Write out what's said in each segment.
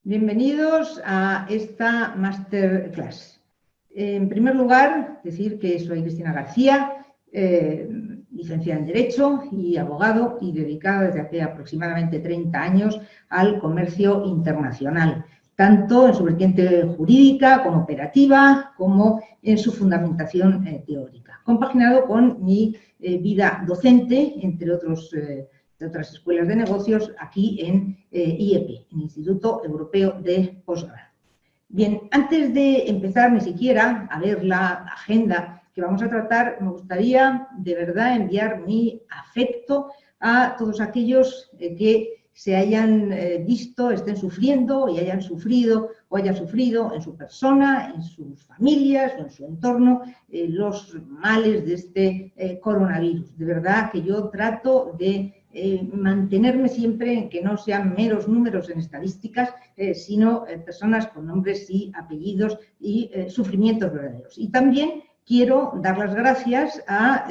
Bienvenidos a esta masterclass. En primer lugar, decir que soy Cristina García, licenciada en Derecho y abogado y dedicada desde hace aproximadamente 30 años al comercio internacional, tanto en su vertiente jurídica como operativa, como en su fundamentación teórica, compaginado con mi vida docente, entre otras escuelas de negocios, aquí en IEP, en Instituto Europeo de Posgrado. Bien, antes de empezar ni siquiera a ver la agenda que vamos a tratar, me gustaría de verdad enviar mi afecto a todos aquellos que se hayan visto, estén sufriendo y hayan sufrido o hayan sufrido en su persona, en sus familias o en su entorno los males de este coronavirus. De verdad que yo trato de mantenerme siempre en que no sean meros números en estadísticas, sino personas con nombres y apellidos y sufrimientos verdaderos. Y también quiero dar las gracias a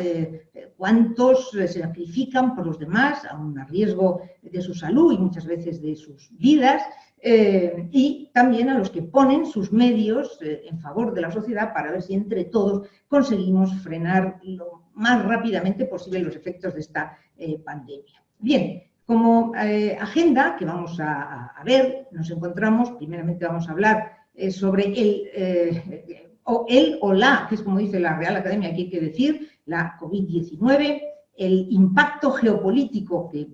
cuantos se sacrifican por los demás, aun a riesgo de su salud y muchas veces de sus vidas, y también a los que ponen sus medios en favor de la sociedad para ver si entre todos conseguimos frenar lo más rápidamente posible los efectos de esta pandemia. Bien, como agenda que vamos a ver, nos encontramos, primeramente vamos a hablar sobre el o la, que es como dice la Real Academia, aquí hay que decir, la COVID-19, el impacto geopolítico que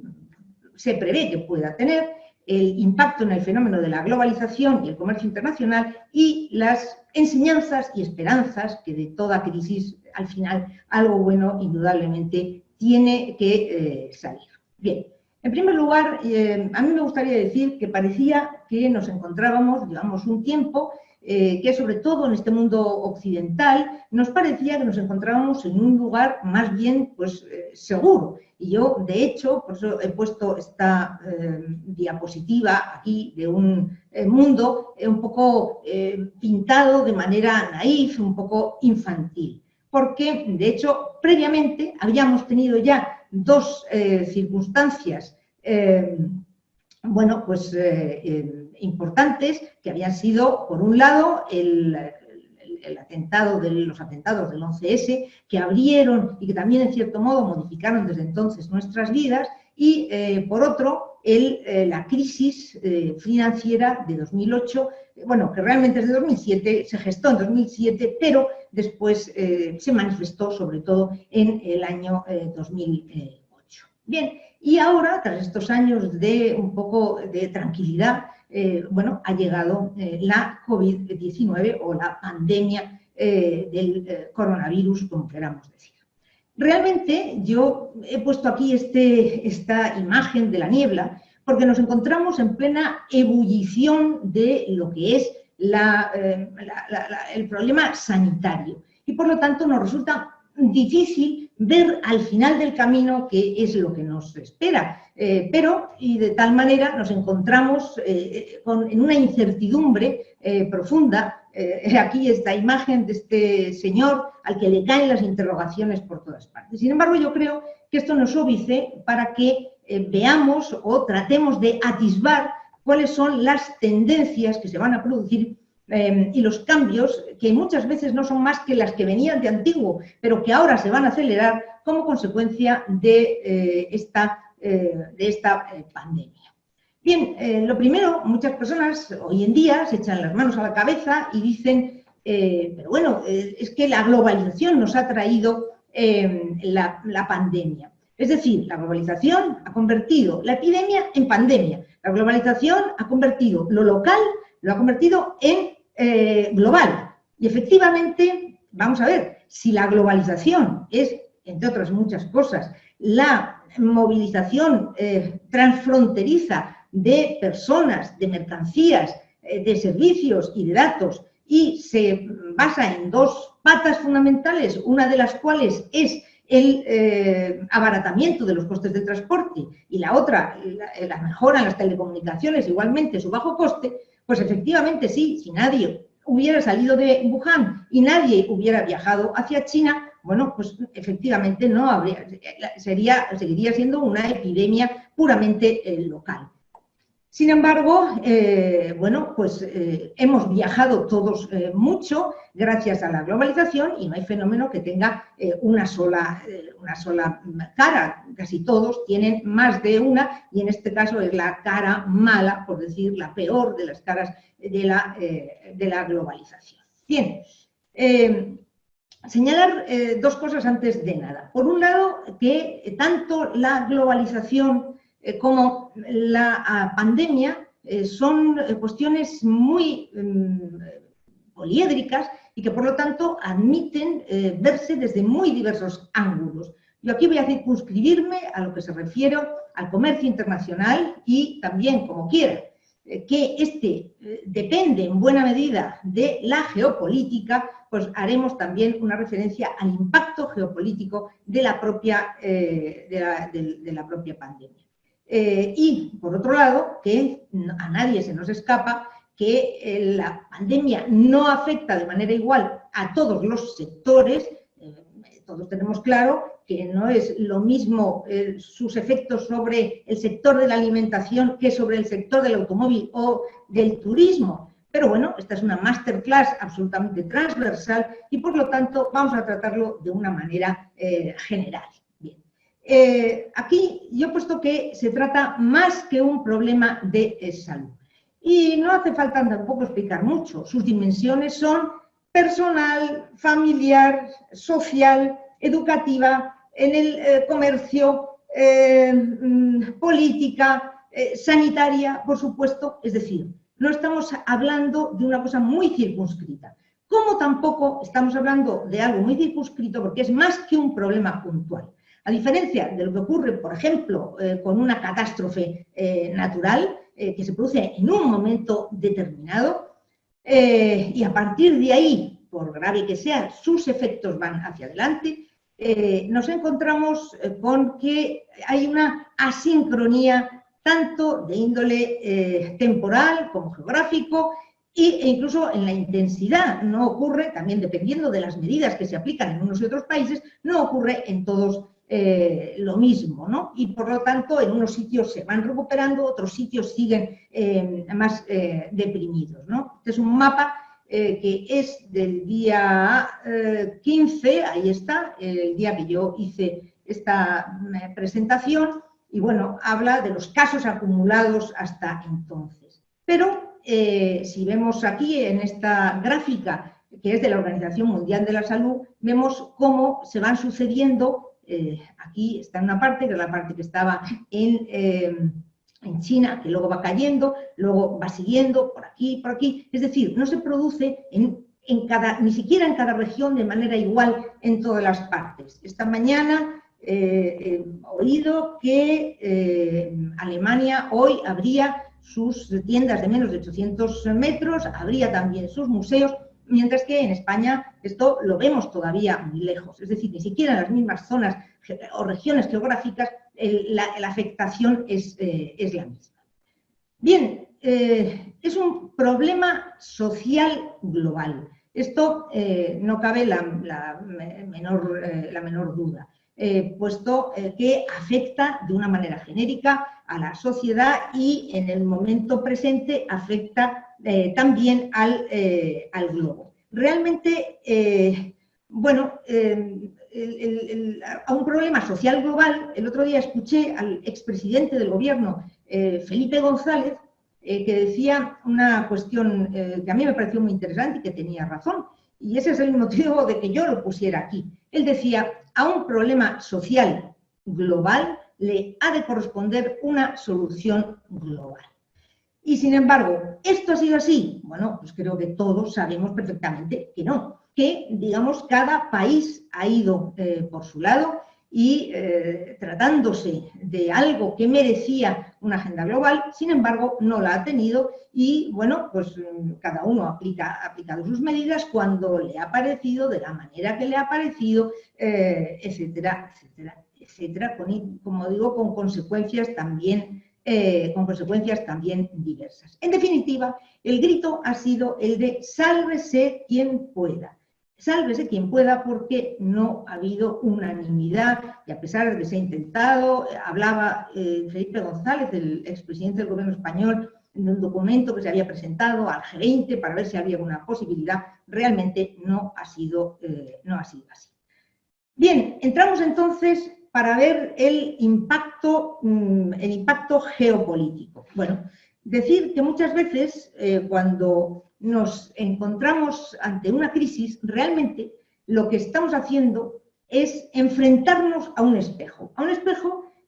se prevé que pueda tener, el impacto en el fenómeno de la globalización y el comercio internacional y las enseñanzas y esperanzas que de toda crisis, al final, algo bueno indudablemente tiene que salir. Bien, en primer lugar, a mí me gustaría decir que parecía que nos encontrábamos, llevamos un tiempo, que sobre todo en este mundo occidental nos parecía que nos encontrábamos en un lugar más bien pues, seguro. Y yo, de hecho, por eso he puesto esta diapositiva aquí de un mundo un poco pintado de manera naif, un poco infantil. Porque, de hecho, previamente habíamos tenido ya dos circunstancias bueno, pues importantes, que habían sido, por un lado, los atentados del 11S, que abrieron y que también, en cierto modo, modificaron desde entonces nuestras vidas, y, por otro, la crisis financiera de 2008, bueno, que realmente es de 2007, se gestó en 2007, pero después se manifestó, sobre todo, en el año 2008. Bien, y ahora, tras estos años de un poco de tranquilidad, bueno, ha llegado la COVID-19 o la pandemia del coronavirus, como queramos decir. Realmente yo he puesto aquí esta imagen de la niebla porque nos encontramos en plena ebullición de lo que es el problema sanitario y por lo tanto nos resulta difícil ver al final del camino qué es lo que nos espera, pero y de tal manera nos encontramos en una incertidumbre profunda. Aquí esta imagen de este señor al que le caen las interrogaciones por todas partes. Sin embargo, yo creo que esto nos óbice para que veamos o tratemos de atisbar cuáles son las tendencias que se van a producir y los cambios que muchas veces no son más que las que venían de antiguo, pero que ahora se van a acelerar como consecuencia de esta pandemia. Bien, lo primero, muchas personas hoy en día se echan las manos a la cabeza y dicen, pero bueno, es que la globalización nos ha traído la pandemia. Es decir, la globalización ha convertido la epidemia en pandemia. La globalización ha convertido lo local, lo ha convertido en global. Y efectivamente, vamos a ver, si la globalización es, entre otras muchas cosas, la movilización transfronteriza de personas, de mercancías, de servicios y de datos, y se basa en dos patas fundamentales, una de las cuales es el abaratamiento de los costes del transporte y la otra, la mejora en las telecomunicaciones, igualmente su bajo coste, pues efectivamente sí, si nadie hubiera salido de Wuhan y nadie hubiera viajado hacia China, bueno, pues efectivamente no habría, seguiría siendo una epidemia puramente local. Sin embargo, bueno, pues hemos viajado todos mucho gracias a la globalización y no hay fenómeno que tenga una sola cara. Casi todos tienen más de una y en este caso es la cara mala, por decir, la peor de las caras de la globalización. Bien, señalar dos cosas antes de nada. Por un lado, que tanto la globalización como la pandemia son cuestiones muy poliédricas y que por lo tanto admiten verse desde muy diversos ángulos. Yo aquí voy a circunscribirme a lo que se refiere al comercio internacional y también, como quiera, que este depende en buena medida de la geopolítica, pues haremos también una referencia al impacto geopolítico de la propia pandemia. Y, por otro lado, que a nadie se nos escapa que la pandemia no afecta de manera igual a todos los sectores. Todos tenemos claro que no es lo mismo sus efectos sobre el sector de la alimentación que sobre el sector del automóvil o del turismo. Pero bueno, esta es una masterclass absolutamente transversal y por lo tanto vamos a tratarlo de una manera general. Bien. Aquí yo he puesto que se trata más que un problema de salud. Y no hace falta tampoco explicar mucho. Sus dimensiones son personal, familiar, social, educativa, en el comercio, política, sanitaria, por supuesto. Es decir, no estamos hablando de una cosa muy circunscrita. Como tampoco estamos hablando de algo muy circunscrito porque es más que un problema puntual. A diferencia de lo que ocurre, por ejemplo, con una catástrofe natural que se produce en un momento determinado y a partir de ahí, por grave que sea, sus efectos van hacia adelante, nos encontramos con que hay una asincronía tanto de índole temporal como geográfico e incluso en la intensidad. No ocurre, también dependiendo de las medidas que se aplican en unos y otros países, no ocurre en todos lo mismo, ¿no? Y por lo tanto en unos sitios se van recuperando, otros sitios siguen más deprimidos, ¿no? Este es un mapa que es del día 15, ahí está, el día que yo hice esta presentación, y bueno, habla de los casos acumulados hasta entonces. Pero si vemos aquí en esta gráfica, que es de la Organización Mundial de la Salud, vemos cómo se van sucediendo. Aquí está una parte, que es la parte que estaba en China, que luego va cayendo, luego va siguiendo por aquí. Es decir, no se produce ni siquiera en cada región de manera igual en todas las partes. Esta mañana he oído que Alemania hoy habría sus tiendas de menos de 800 metros, habría también sus museos, mientras que en España esto lo vemos todavía muy lejos. Es decir, ni siquiera en las mismas zonas o regiones geográficas la afectación es la misma. Bien, es un problema social global. Esto no cabe la menor duda, puesto que afecta de una manera genérica a la sociedad y en el momento presente afecta también al globo. Realmente, bueno, a un problema social global, el otro día escuché al expresidente del gobierno, Felipe González, que decía una cuestión que a mí me pareció muy interesante y que tenía razón, y ese es el motivo de que yo lo pusiera aquí. Él decía, a un problema social global le ha de corresponder una solución global. Y sin embargo, ¿esto ha sido así? Bueno, pues creo que todos sabemos perfectamente que no, que, digamos, cada país ha ido por su lado y tratándose de algo que merecía una agenda global, sin embargo, no la ha tenido y, bueno, pues cada uno ha aplicado sus medidas cuando le ha parecido, de la manera que le ha parecido, etcétera, como digo, con consecuencias también diversas. En definitiva, el grito ha sido el de sálvese quien pueda. sálvese quien pueda, porque no ha habido unanimidad y a pesar de que se ha intentado, hablaba Felipe González, el expresidente del gobierno español, en un documento que se había presentado al G20 para ver si había una posibilidad, realmente no ha sido así. Bien, entramos entonces para ver el impacto geopolítico. Bueno, decir que muchas veces cuando nos encontramos ante una crisis, realmente lo que estamos haciendo es enfrentarnos a un espejo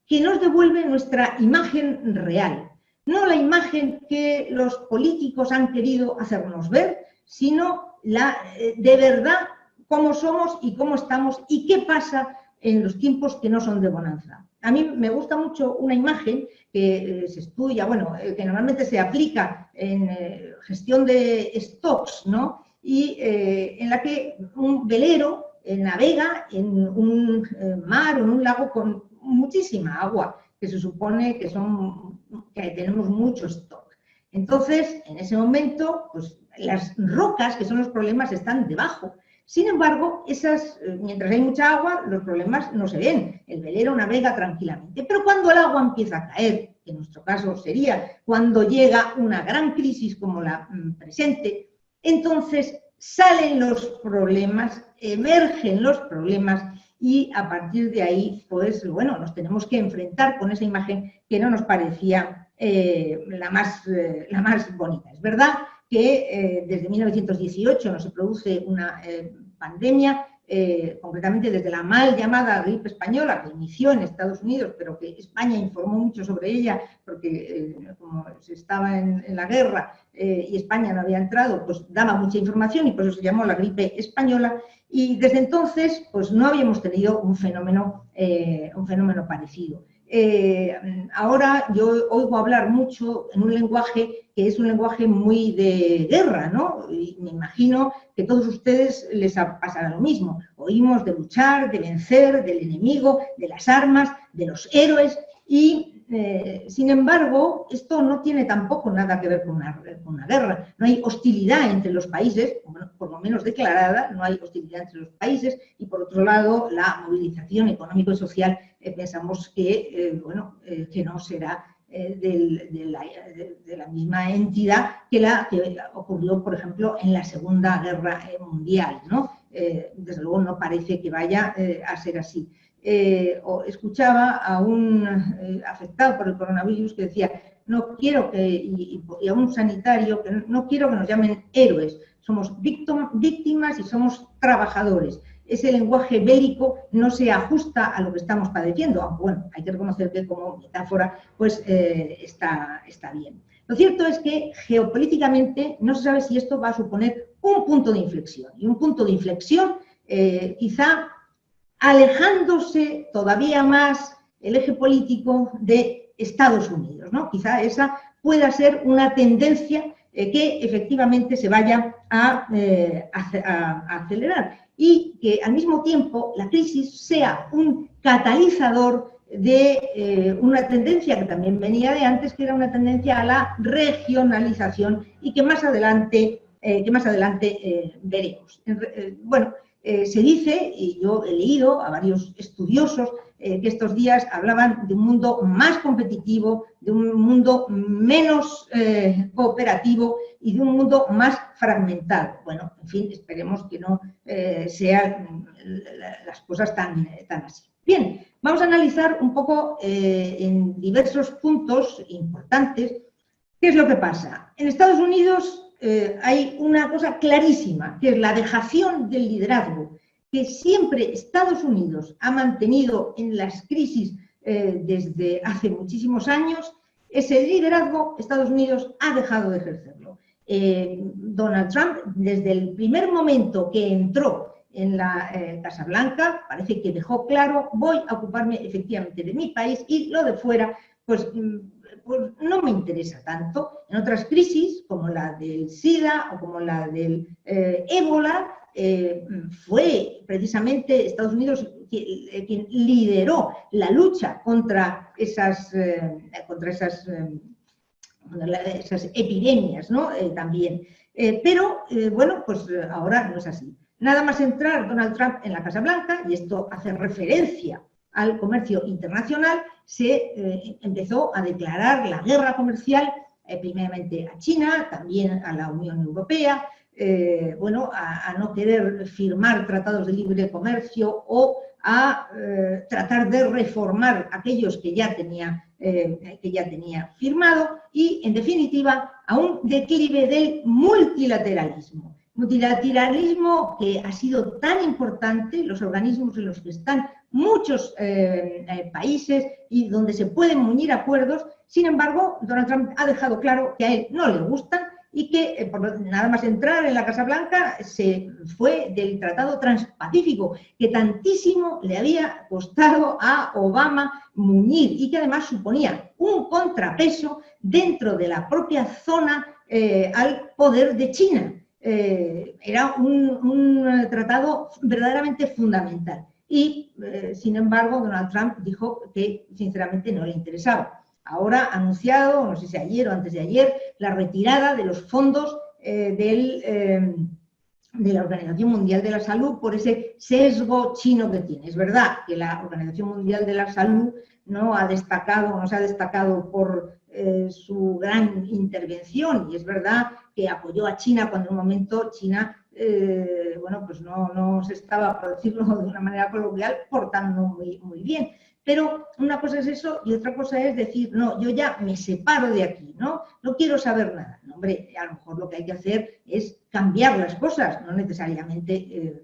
que nos devuelve nuestra imagen real, no la imagen que los políticos han querido hacernos ver, sino de verdad cómo somos y cómo estamos y qué pasa en los tiempos que no son de bonanza. A mí me gusta mucho una imagen que se estudia, bueno, que normalmente se aplica en gestión de stocks, ¿no? Y en la que un velero navega en un mar o en un lago con muchísima agua, que se supone que tenemos mucho stock. Entonces, en ese momento, pues las rocas, que son los problemas, están debajo. Sin embargo, mientras hay mucha agua, los problemas no se ven. El velero navega tranquilamente. Pero cuando el agua empieza a caer, que en nuestro caso sería cuando llega una gran crisis como la presente, entonces salen los problemas, emergen los problemas y a partir de ahí, pues bueno, nos tenemos que enfrentar con esa imagen que no nos parecía la más bonita. Es verdad que desde 1918 no se produce una pandemia, concretamente desde la mal llamada gripe española, que inició en Estados Unidos, pero que España informó mucho sobre ella, porque como se estaba en la guerra y España no había entrado, pues daba mucha información y por eso se llamó la gripe española, y desde entonces pues no habíamos tenido un fenómeno parecido. Ahora yo oigo hablar mucho en un lenguaje que es un lenguaje muy de guerra, ¿no? Y me imagino que a todos ustedes les pasará lo mismo. Oímos de luchar, de vencer, del enemigo, de las armas, de los héroes y sin embargo, esto no tiene tampoco nada que ver con una guerra. No hay hostilidad entre los países, por lo menos declarada, no hay hostilidad entre los países y por otro lado la movilización económica y social pensamos que, que no será de la misma entidad que la que ocurrió, por ejemplo, en la Segunda Guerra Mundial, ¿no? Desde luego no parece que vaya a ser así. Escuchaba a un afectado por el coronavirus que decía, no quiero y a un sanitario, que no quiero que nos llamen héroes, somos víctimas y somos trabajadores. Ese lenguaje bélico no se ajusta a lo que estamos padeciendo, aunque bueno, hay que reconocer que como metáfora pues está bien. Lo cierto es que geopolíticamente no se sabe si esto va a suponer un punto de inflexión, y un punto de inflexión quizá alejándose todavía más el eje político de Estados Unidos, ¿no? Quizá esa pueda ser una tendencia que efectivamente se vaya a acelerar y que al mismo tiempo la crisis sea un catalizador de una tendencia que también venía de antes, que era una tendencia a la regionalización y que más adelante veremos. Se dice, y yo he leído a varios estudiosos que estos días hablaban de un mundo más competitivo, de un mundo menos cooperativo y de un mundo más fragmentado. Bueno, en fin, esperemos que no sean las cosas tan así. Bien, vamos a analizar un poco en diversos puntos importantes qué es lo que pasa. En Estados Unidos hay una cosa clarísima, que es la dejación del liderazgo que siempre Estados Unidos ha mantenido en las crisis desde hace muchísimos años. Ese liderazgo Estados Unidos ha dejado de ejercerlo. Donald Trump, desde el primer momento que entró en la Casa Blanca, parece que dejó claro, voy a ocuparme efectivamente de mi país y lo de fuera, pues no me interesa tanto. En otras crisis, como la del SIDA o como la del ébola, fue precisamente Estados Unidos quien lideró la lucha contra esas epidemias, ¿no? También. Pero, bueno, pues ahora no es así. Nada más entrar Donald Trump en la Casa Blanca, y esto hace referencia al comercio internacional, se empezó a declarar la guerra comercial, primeramente a China, también a la Unión Europea, bueno, a no querer firmar tratados de libre comercio o a tratar de reformar aquellos que ya tenía firmado y, en definitiva, a un declive del multilateralismo. Multilateralismo que ha sido tan importante, los organismos en los que están muchos países y donde se pueden muñir acuerdos. Sin embargo, Donald Trump ha dejado claro que a él no le gustan y que nada más entrar en la Casa Blanca se fue del Tratado Transpacífico, que tantísimo le había costado a Obama muñir y que además suponía un contrapeso dentro de la propia zona al poder de China. Era un tratado verdaderamente fundamental. Y, sin embargo, Donald Trump dijo que sinceramente no le interesaba. Ahora ha anunciado, no sé si ayer o antes de ayer, la retirada de los fondos de la Organización Mundial de la Salud por ese sesgo chino que tiene. Es verdad que la Organización Mundial de la Salud no se ha destacado por su gran intervención, y es verdad que apoyó a China cuando en un momento China bueno, pues no se estaba, por decirlo de una manera coloquial, portando muy bien. Pero una cosa es eso y otra cosa es decir, no, yo ya me separo de aquí, no quiero saber nada. No, hombre, a lo mejor lo que hay que hacer es cambiar las cosas, no necesariamente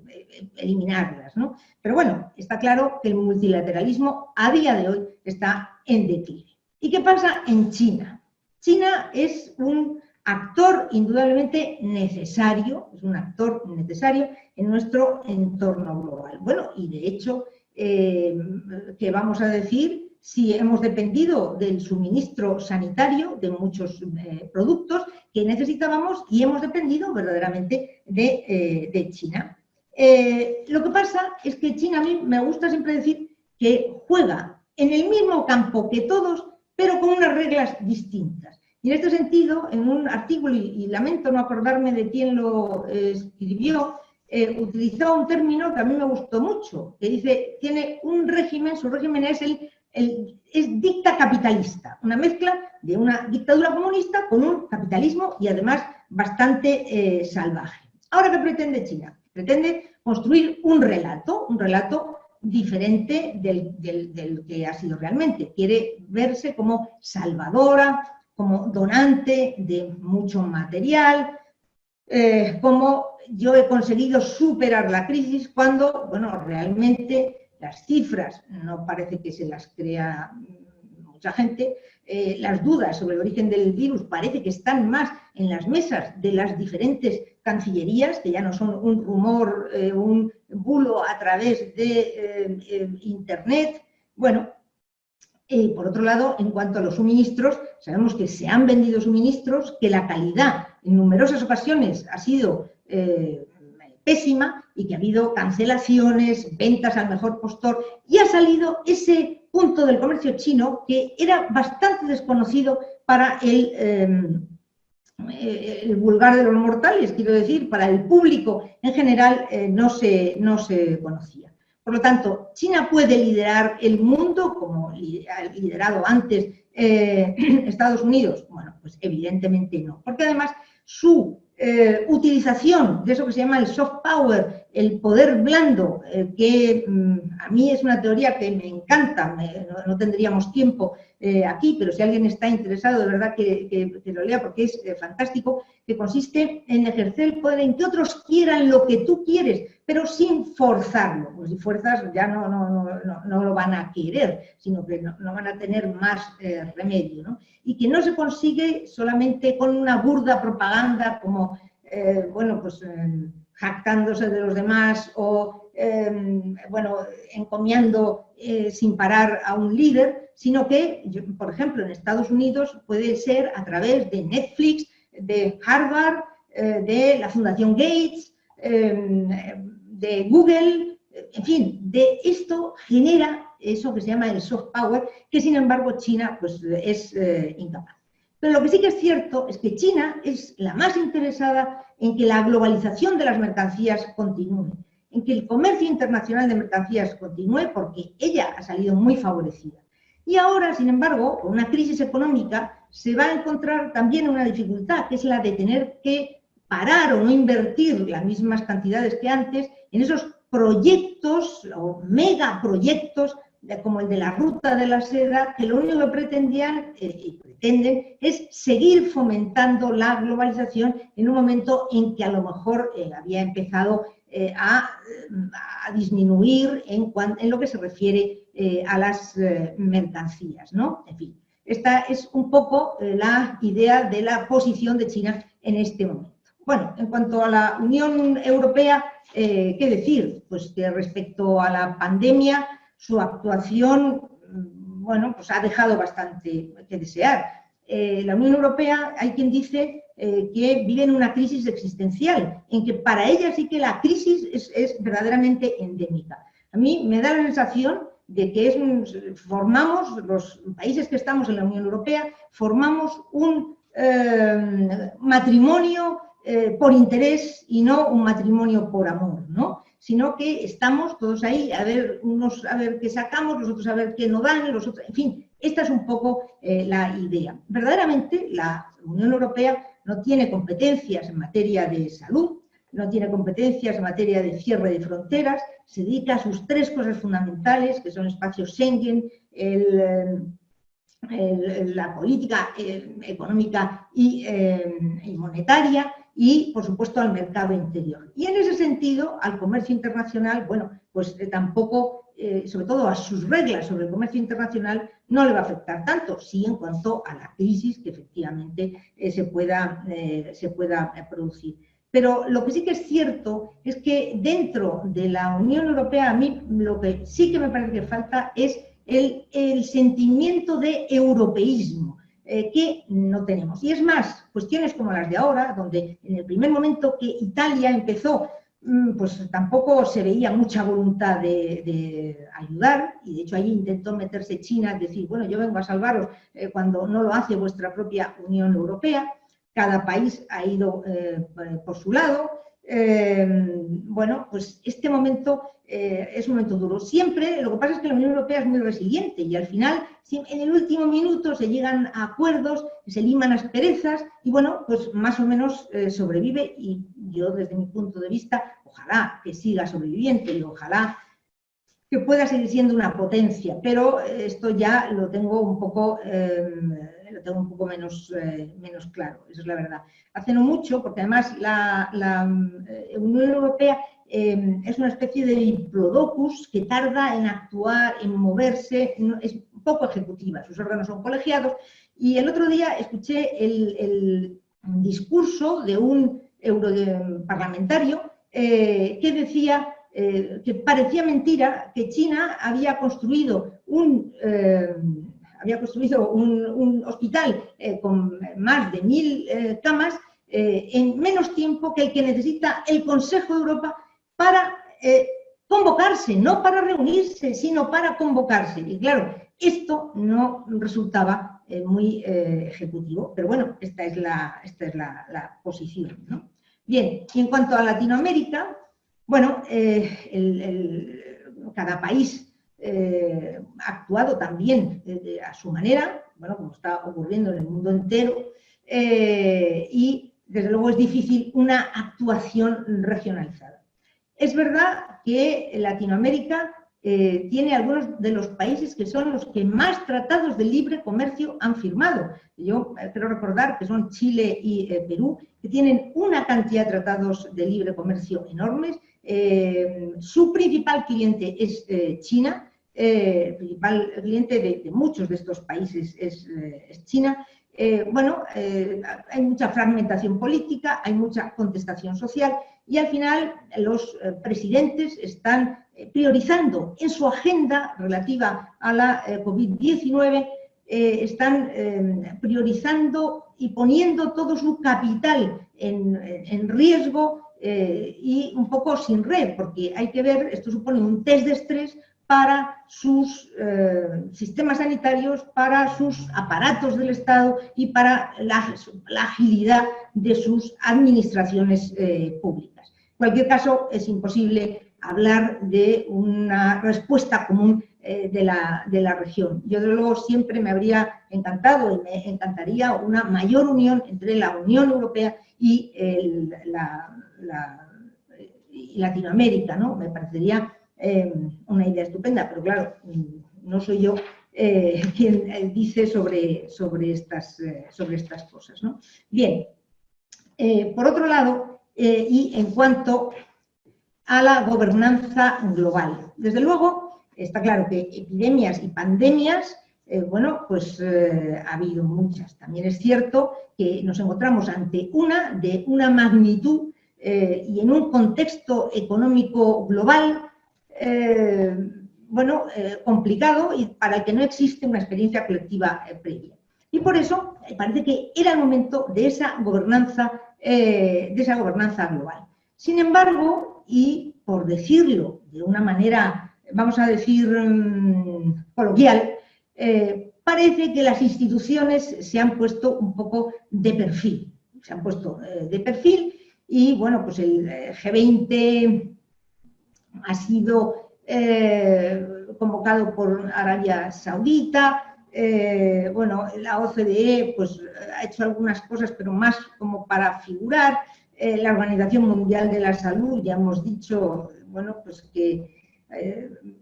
eliminarlas, ¿no? Pero bueno, está claro que el multilateralismo a día de hoy está en declive. ¿Y qué pasa en China? China es un actor indudablemente necesario, es un actor necesario en nuestro entorno global. Bueno, y de hecho, ¿qué vamos a decir si hemos dependido del suministro sanitario de muchos productos que necesitábamos y hemos dependido verdaderamente de China? Lo que pasa es que China, a mí me gusta siempre decir que juega en el mismo campo que todos, pero con unas reglas distintas. Y en este sentido, en un artículo, y lamento no acordarme de quién lo escribió, utilizó un término que a mí me gustó mucho, que dice, tiene un régimen, su régimen es dicta capitalista, una mezcla de una dictadura comunista con un capitalismo y además bastante salvaje. Ahora, ¿qué pretende China? Pretende construir un relato diferente del que ha sido realmente. Quiere verse como salvadora, como donante de mucho material, como yo he conseguido superar la crisis cuando, bueno, realmente las cifras no parece que se las crea mucha gente, las dudas sobre el origen del virus parece que están más en las mesas de las diferentes cancillerías, que ya no son un rumor, un bulo a través de Internet. Bueno, por otro lado, en cuanto a los suministros, sabemos que se han vendido suministros, que la calidad en numerosas ocasiones ha sido pésima y que ha habido cancelaciones, ventas al mejor postor, y ha salido ese punto del comercio chino que era bastante desconocido para el vulgar de los mortales, quiero decir, para el público en general no se conocía. Por lo tanto, China puede liderar el mundo, como ha liderado antes Estados Unidos. Bueno, pues evidentemente no, porque además su utilización de eso que se llama el soft power, el poder blando, que a mí es una teoría que me encanta, no tendríamos tiempo aquí, pero si alguien está interesado, de verdad que lo lea porque es fantástico, que consiste en ejercer el poder en que otros quieran lo que tú quieres, pero sin forzarlo. Pues si fuerzas ya no lo van a querer, sino que no van a tener más remedio, ¿no? Y que no se consigue solamente con una burda propaganda como, bueno, pues jactándose de los demás o, bueno, encomiando sin parar a un líder, sino que, por ejemplo, en Estados Unidos puede ser a través de Netflix, de Harvard, de la Fundación Gates, de Google, en fin, de esto genera eso que se llama el soft power, que sin embargo China pues, es incapaz. Pero lo que sí que es cierto es que China es la más interesada en que la globalización de las mercancías continúe, en que el comercio internacional de mercancías continúe, porque ella ha salido muy favorecida. Y ahora, sin embargo, con una crisis económica, se va a encontrar también una dificultad, que es la de tener que parar o no invertir las mismas cantidades que antes en esos proyectos o megaproyectos como el de la Ruta de la Seda, que lo único que pretendían y pretenden es seguir fomentando la globalización en un momento en que a lo mejor había empezado a disminuir en lo que se refiere a las mercancías, ¿no? En fin, esta es un poco la idea de la posición de China en este momento. Bueno, en cuanto a la Unión Europea, ¿qué decir? Pues que respecto a la pandemia, su actuación, bueno, pues ha dejado bastante que desear. La Unión Europea, hay quien dice que vive en una crisis existencial, en que para ella sí que la crisis es verdaderamente endémica. A mí me da la sensación de que formamos, los países que estamos en la Unión Europea, formamos un matrimonio por interés y no un matrimonio por amor, ¿no? Sino que estamos todos ahí a ver, unos a ver qué sacamos, los otros a ver qué no dan, los otros, en fin, esta es un poco la idea. Verdaderamente la Unión Europea no tiene competencias en materia de salud, no tiene competencias en materia de cierre de fronteras, se dedica a sus tres cosas fundamentales, que son el espacio Schengen, la política económica y monetaria, y, por supuesto, al mercado interior. Y en ese sentido, al comercio internacional, bueno, pues tampoco, sobre todo a sus reglas sobre el comercio internacional, no le va a afectar tanto, sí en cuanto a la crisis que efectivamente se pueda producir. Pero lo que sí que es cierto es que dentro de la Unión Europea, a mí lo que sí que me parece que falta es el sentimiento de europeísmo, que no tenemos. Y es más, cuestiones como las de ahora, donde en el primer momento que Italia empezó, pues tampoco se veía mucha voluntad de ayudar, y de hecho ahí intentó meterse China, decir, bueno, yo vengo a salvaros cuando no lo hace vuestra propia Unión Europea. Cada país ha ido por su lado. Bueno, pues este momento es un momento duro. Siempre, lo que pasa es que la Unión Europea es muy resiliente y al final, en el último minuto se llegan a acuerdos, se liman asperezas y bueno, pues más o menos sobrevive, y yo desde mi punto de vista, ojalá que siga sobreviviente y ojalá que pueda seguir siendo una potencia, pero esto ya lo tengo un poco menos claro, eso es la verdad. Hace no mucho, porque además la Unión Europea es una especie de diplodocus que tarda en actuar, en moverse, es poco ejecutiva, sus órganos son colegiados, y el otro día escuché el discurso de un europarlamentario que decía que parecía mentira que China había construido un hospital con más de 1000 camas en menos tiempo que el que necesita el Consejo de Europa para convocarse, no para reunirse, sino para convocarse. Y claro, esto no resultaba muy ejecutivo, pero bueno, esta es la posición, ¿no? Bien, y en cuanto a Latinoamérica, bueno, cada país ha actuado también a su manera, bueno, como está ocurriendo en el mundo entero, y desde luego es difícil una actuación regionalizada. Es verdad que Latinoamérica tiene algunos de los países que son los que más tratados de libre comercio han firmado. Yo quiero recordar que son Chile y Perú, que tienen una cantidad de tratados de libre comercio enormes. Su principal cliente es China, el principal cliente de muchos de estos países es China. Bueno, hay mucha fragmentación política, hay mucha contestación social y al final los presidentes están priorizando en su agenda relativa a la COVID-19, están priorizando y poniendo todo su capital en riesgo y un poco sin red, porque hay que ver, esto supone un test de estrés para sus sistemas sanitarios, para sus aparatos del Estado y para la agilidad de sus administraciones públicas. En cualquier caso, es imposible hablar de una respuesta común de la región. Yo, desde luego, siempre me habría encantado y me encantaría una mayor unión entre la Unión Europea y Latinoamérica, ¿no? Me parecería una idea estupenda, pero claro, no soy yo quien dice sobre estas cosas, ¿no? Bien, por otro lado, y en cuanto a la gobernanza global, desde luego, está claro que epidemias y pandemias, bueno, pues ha habido muchas. También es cierto que nos encontramos ante una de una magnitud y en un contexto económico global complicado y para el que no existe una experiencia colectiva previa. Y por eso parece que era el momento de esa gobernanza global. Sin embargo, y por decirlo de una manera, vamos a decir, coloquial, parece que las instituciones se han puesto un poco de perfil. Se han puesto de perfil y, bueno, pues el G20 ha sido convocado por Arabia Saudita, bueno, la OCDE pues, ha hecho algunas cosas, pero más como para figurar. La Organización Mundial de la Salud, ya hemos dicho, bueno, pues que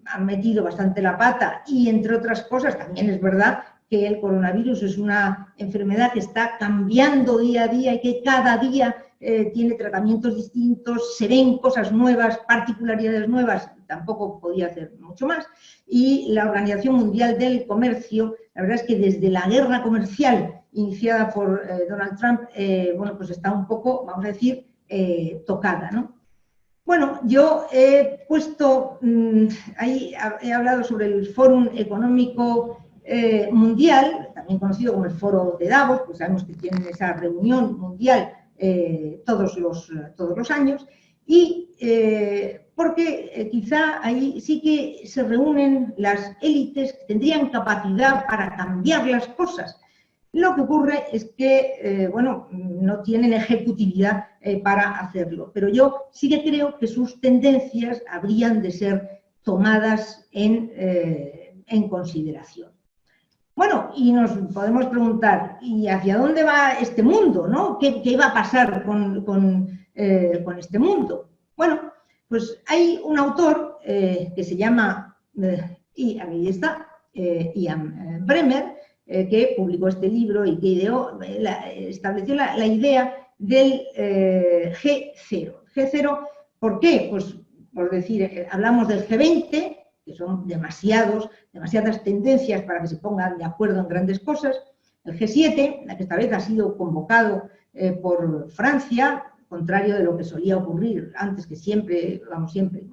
han metido bastante la pata y, entre otras cosas, también es verdad que el coronavirus es una enfermedad que está cambiando día a día y que cada día tiene tratamientos distintos, se ven cosas nuevas, particularidades nuevas, tampoco podía hacer mucho más. Y la Organización Mundial del Comercio, la verdad es que desde la guerra comercial iniciada por Donald Trump, bueno, pues está un poco, vamos a decir, tocada, ¿no? Bueno, yo he puesto, ahí he hablado sobre el Fórum Económico Mundial, también conocido como el Foro de Davos, pues sabemos que tienen esa reunión mundial todos los años, y porque quizá ahí sí que se reúnen las élites que tendrían capacidad para cambiar las cosas. Lo que ocurre es que, bueno, no tienen ejecutividad para hacerlo, pero yo sí que creo que sus tendencias habrían de ser tomadas en consideración. Bueno, y nos podemos preguntar, ¿y hacia dónde va este mundo, no? ¿Qué va a pasar con este mundo? Bueno, pues hay un autor que se llama, y aquí está, Ian Bremmer, que publicó este libro y que estableció la idea del G0. G0, ¿por qué? Pues por decir, hablamos del G20, que son demasiadas tendencias para que se pongan de acuerdo en grandes cosas. El G7, que esta vez ha sido convocado por Francia, contrario de lo que solía ocurrir antes, que siempre,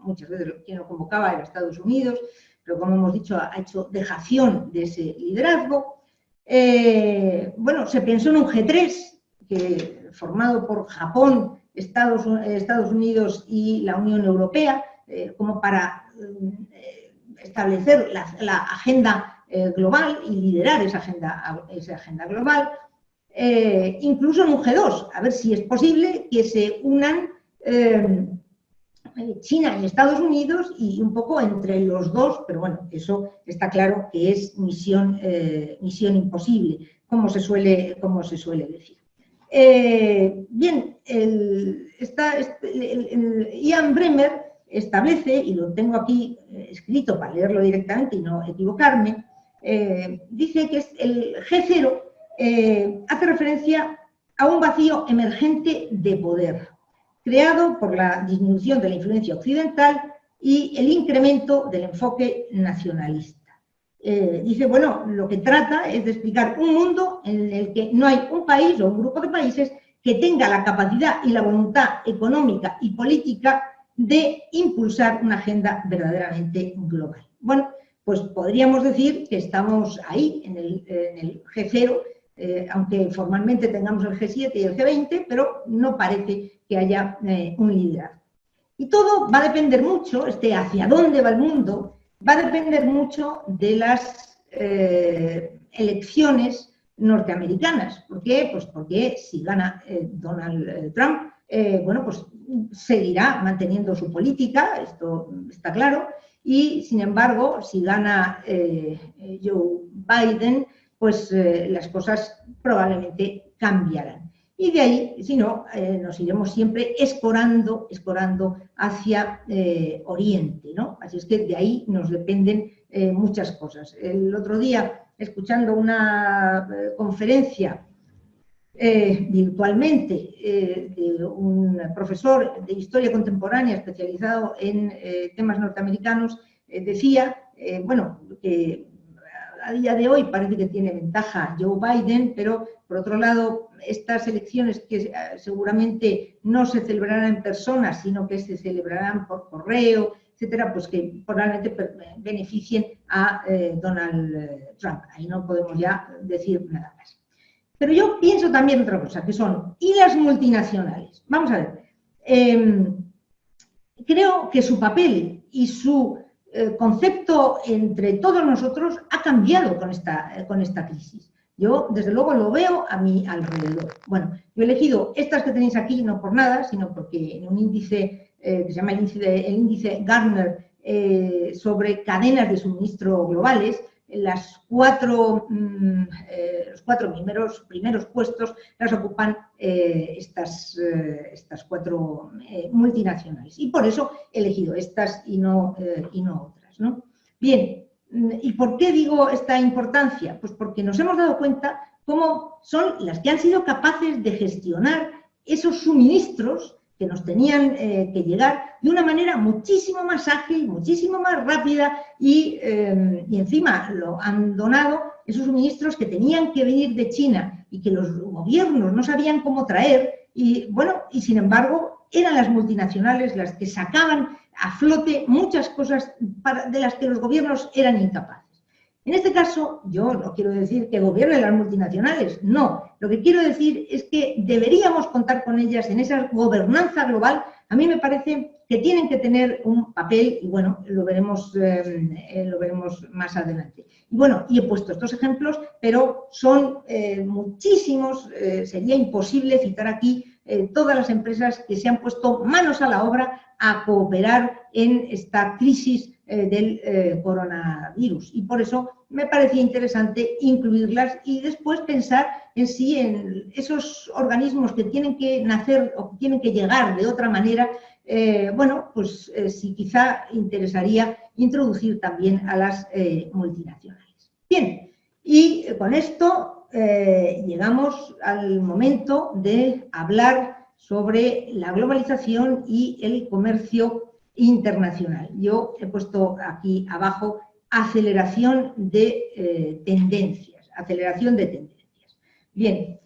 muchas veces quien lo convocaba era Estados Unidos, pero como hemos dicho, ha hecho dejación de ese liderazgo. Bueno, se pensó en un G3, formado por Japón, Estados Unidos y la Unión Europea, como para establecer la agenda global y liderar esa agenda global. Incluso en un G2, a ver si es posible que se unan China y Estados Unidos y un poco entre los dos, pero bueno, eso está claro que es misión imposible, como se suele decir. Bien, Ian Bremmer establece, y lo tengo aquí escrito para leerlo directamente y no equivocarme, dice que el G0 hace referencia a un vacío emergente de poder, creado por la disminución de la influencia occidental y el incremento del enfoque nacionalista. Dice, bueno, lo que trata es de explicar un mundo en el que no hay un país o un grupo de países que tenga la capacidad y la voluntad económica y política de impulsar una agenda verdaderamente global. Bueno, pues podríamos decir que estamos ahí, en el G0, aunque formalmente tengamos el G7 y el G20, pero no parece que haya un liderazgo. Y todo va a depender mucho, hacia dónde va el mundo, va a depender mucho de las elecciones norteamericanas. ¿Por qué? Pues porque si gana Donald Trump, bueno, pues seguirá manteniendo su política, esto está claro, y sin embargo, si gana Joe Biden, pues las cosas probablemente cambiarán. Y de ahí, si no, nos iremos siempre escorando hacia Oriente, ¿no? Así es que de ahí nos dependen muchas cosas. El otro día, escuchando una conferencia virtualmente de un profesor de historia contemporánea especializado en temas norteamericanos, decía, bueno, que a día de hoy parece que tiene ventaja Joe Biden, pero por otro lado, estas elecciones que seguramente no se celebrarán en persona, sino que se celebrarán por correo, etcétera, pues que probablemente beneficien a Donald Trump. Ahí no podemos ya decir nada más. Pero yo pienso también otra cosa, que son, ¿y las multinacionales? Vamos a ver, creo que su papel y su concepto entre todos nosotros ha cambiado con esta crisis. Yo, desde luego, lo veo a mi alrededor. Bueno, yo he elegido estas que tenéis aquí no por nada, sino porque en un índice que se llama el índice Gartner sobre cadenas de suministro globales, los cuatro primeros puestos las ocupan estas cuatro multinacionales. Y por eso he elegido estas y no otras, ¿no? Bien, ¿y por qué digo esta importancia? Pues porque nos hemos dado cuenta cómo son las que han sido capaces de gestionar esos suministros que nos tenían que llegar de una manera muchísimo más ágil, muchísimo más rápida y encima lo han donado esos suministros que tenían que venir de China y que los gobiernos no sabían cómo traer y, bueno, y sin embargo eran las multinacionales las que sacaban a flote muchas cosas de las que los gobiernos eran incapaces. En este caso, yo no quiero decir que gobiernen las multinacionales, no. Lo que quiero decir es que deberíamos contar con ellas en esa gobernanza global. A mí me parece que tienen que tener un papel y, bueno, lo veremos más adelante. Y, bueno, y he puesto estos ejemplos, pero son muchísimos. Sería imposible citar aquí todas las empresas que se han puesto manos a la obra a cooperar en esta crisis del coronavirus. Y por eso me parecía interesante incluirlas y después pensar en si en esos organismos que tienen que nacer o que tienen que llegar de otra manera, bueno, pues si quizá interesaría introducir también a las multinacionales. Bien, y con esto llegamos al momento de hablar sobre la globalización y el comercio internacional. Yo he puesto aquí abajo aceleración de tendencias. Bien,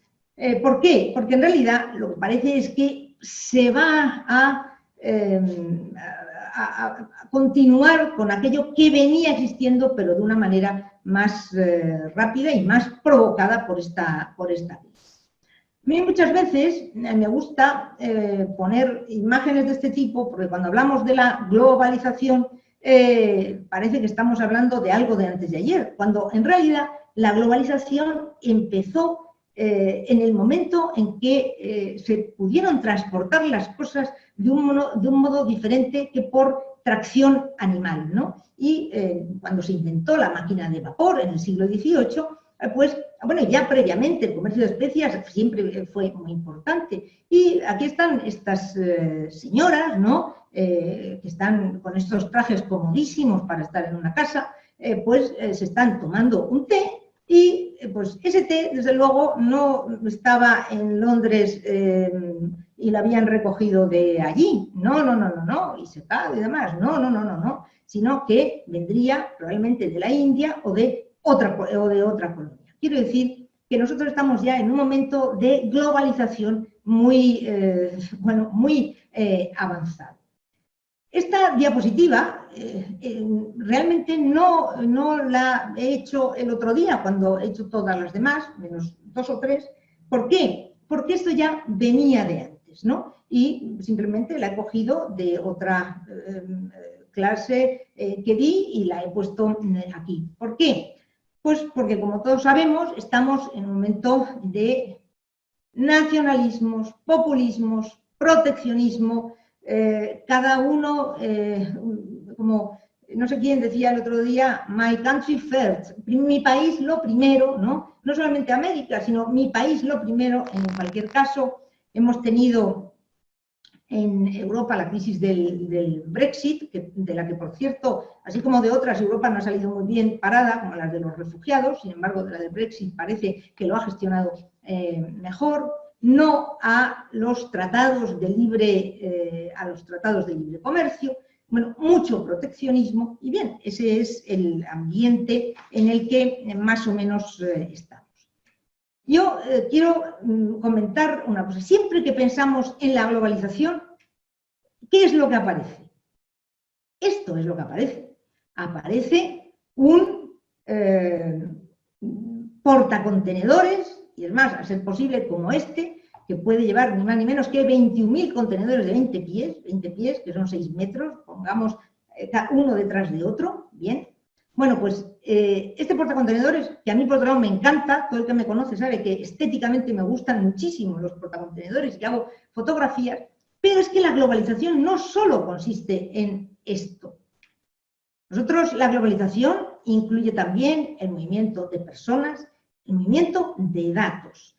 ¿por qué? Porque en realidad lo que parece es que se va a continuar con aquello que venía existiendo, pero de una manera más rápida y más provocada por esta crisis. A mí muchas veces me gusta poner imágenes de este tipo, porque cuando hablamos de la globalización parece que estamos hablando de algo de antes de ayer, cuando en realidad la globalización empezó en el momento en que se pudieron transportar las cosas de un modo diferente que por tracción animal, ¿no? Y cuando se inventó la máquina de vapor en el siglo XVIII, pues, bueno, ya previamente el comercio de especias siempre fue muy importante. Y aquí están estas señoras, ¿no? Que están con estos trajes comodísimos para estar en una casa, pues se están tomando un té y pues ese té, desde luego, no estaba en Londres y lo habían recogido de allí. No, y secado y demás. No, sino que vendría probablemente de la India o de otra colonia. Quiero decir que nosotros estamos ya en un momento de globalización muy avanzado. Esta diapositiva realmente no la he hecho el otro día, cuando he hecho todas las demás, menos 2 o 3. ¿Por qué? Porque esto ya venía de antes, ¿no? Y simplemente la he cogido de otra clase que di y la he puesto aquí. ¿Por qué? Pues porque, como todos sabemos, estamos en un momento de nacionalismos, populismos, proteccionismo, cada uno, como no sé quién decía el otro día, my country first, mi país lo primero, ¿no? No solamente América, sino mi país lo primero. En cualquier caso, hemos tenido en Europa la crisis del Brexit, de la que, por cierto, así como de otras, Europa no ha salido muy bien parada, como las de los refugiados. Sin embargo, de la del Brexit parece que lo ha gestionado mejor. No a los tratados de libre comercio. Bueno, mucho proteccionismo, y bien, ese es el ambiente en el que más o menos estamos. Yo quiero comentar una cosa. Siempre que pensamos en la globalización, ¿qué es lo que aparece? Esto es lo que aparece. Aparece un portacontenedores, y es más, a ser posible como este, que puede llevar ni más ni menos que 21.000 contenedores de 20 pies, que son 6 metros, pongamos uno detrás de otro, bien. Bueno, pues este portacontenedores, que a mí por otro lado me encanta, todo el que me conoce sabe que estéticamente me gustan muchísimo los portacontenedores y que hago fotografías, pero es que la globalización no solo consiste en esto. Nosotros, la globalización incluye también el movimiento de personas, el movimiento de datos.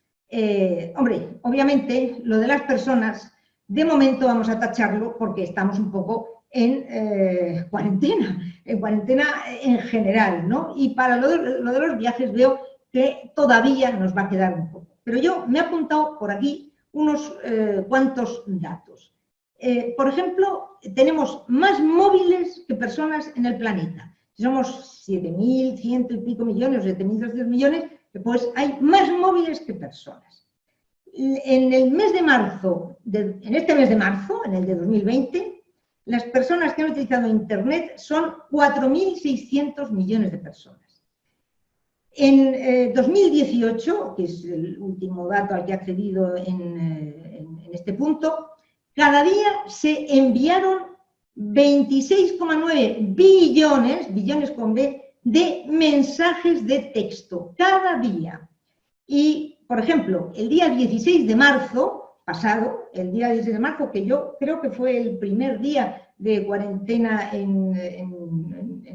Hombre, obviamente lo de las personas, de momento vamos a tacharlo porque estamos un poco en cuarentena en general, ¿no? Y para lo de los viajes veo que todavía nos va a quedar un poco. Pero yo me he apuntado por aquí unos cuantos datos. Por ejemplo, tenemos más móviles que personas en el planeta. Si somos 7.100 y pico millones, 7.200 millones, pues hay más móviles que personas. En el mes de marzo, en este mes de marzo, en el de 2020, las personas que han utilizado Internet son 4.600 millones de personas. En 2018, que es el último dato al que he accedido en este punto, cada día se enviaron 26,9 billones con B, de mensajes de texto, cada día. Y, por ejemplo, el día 16 de marzo pasado, el día 16 de marzo, que yo creo que fue el primer día de cuarentena en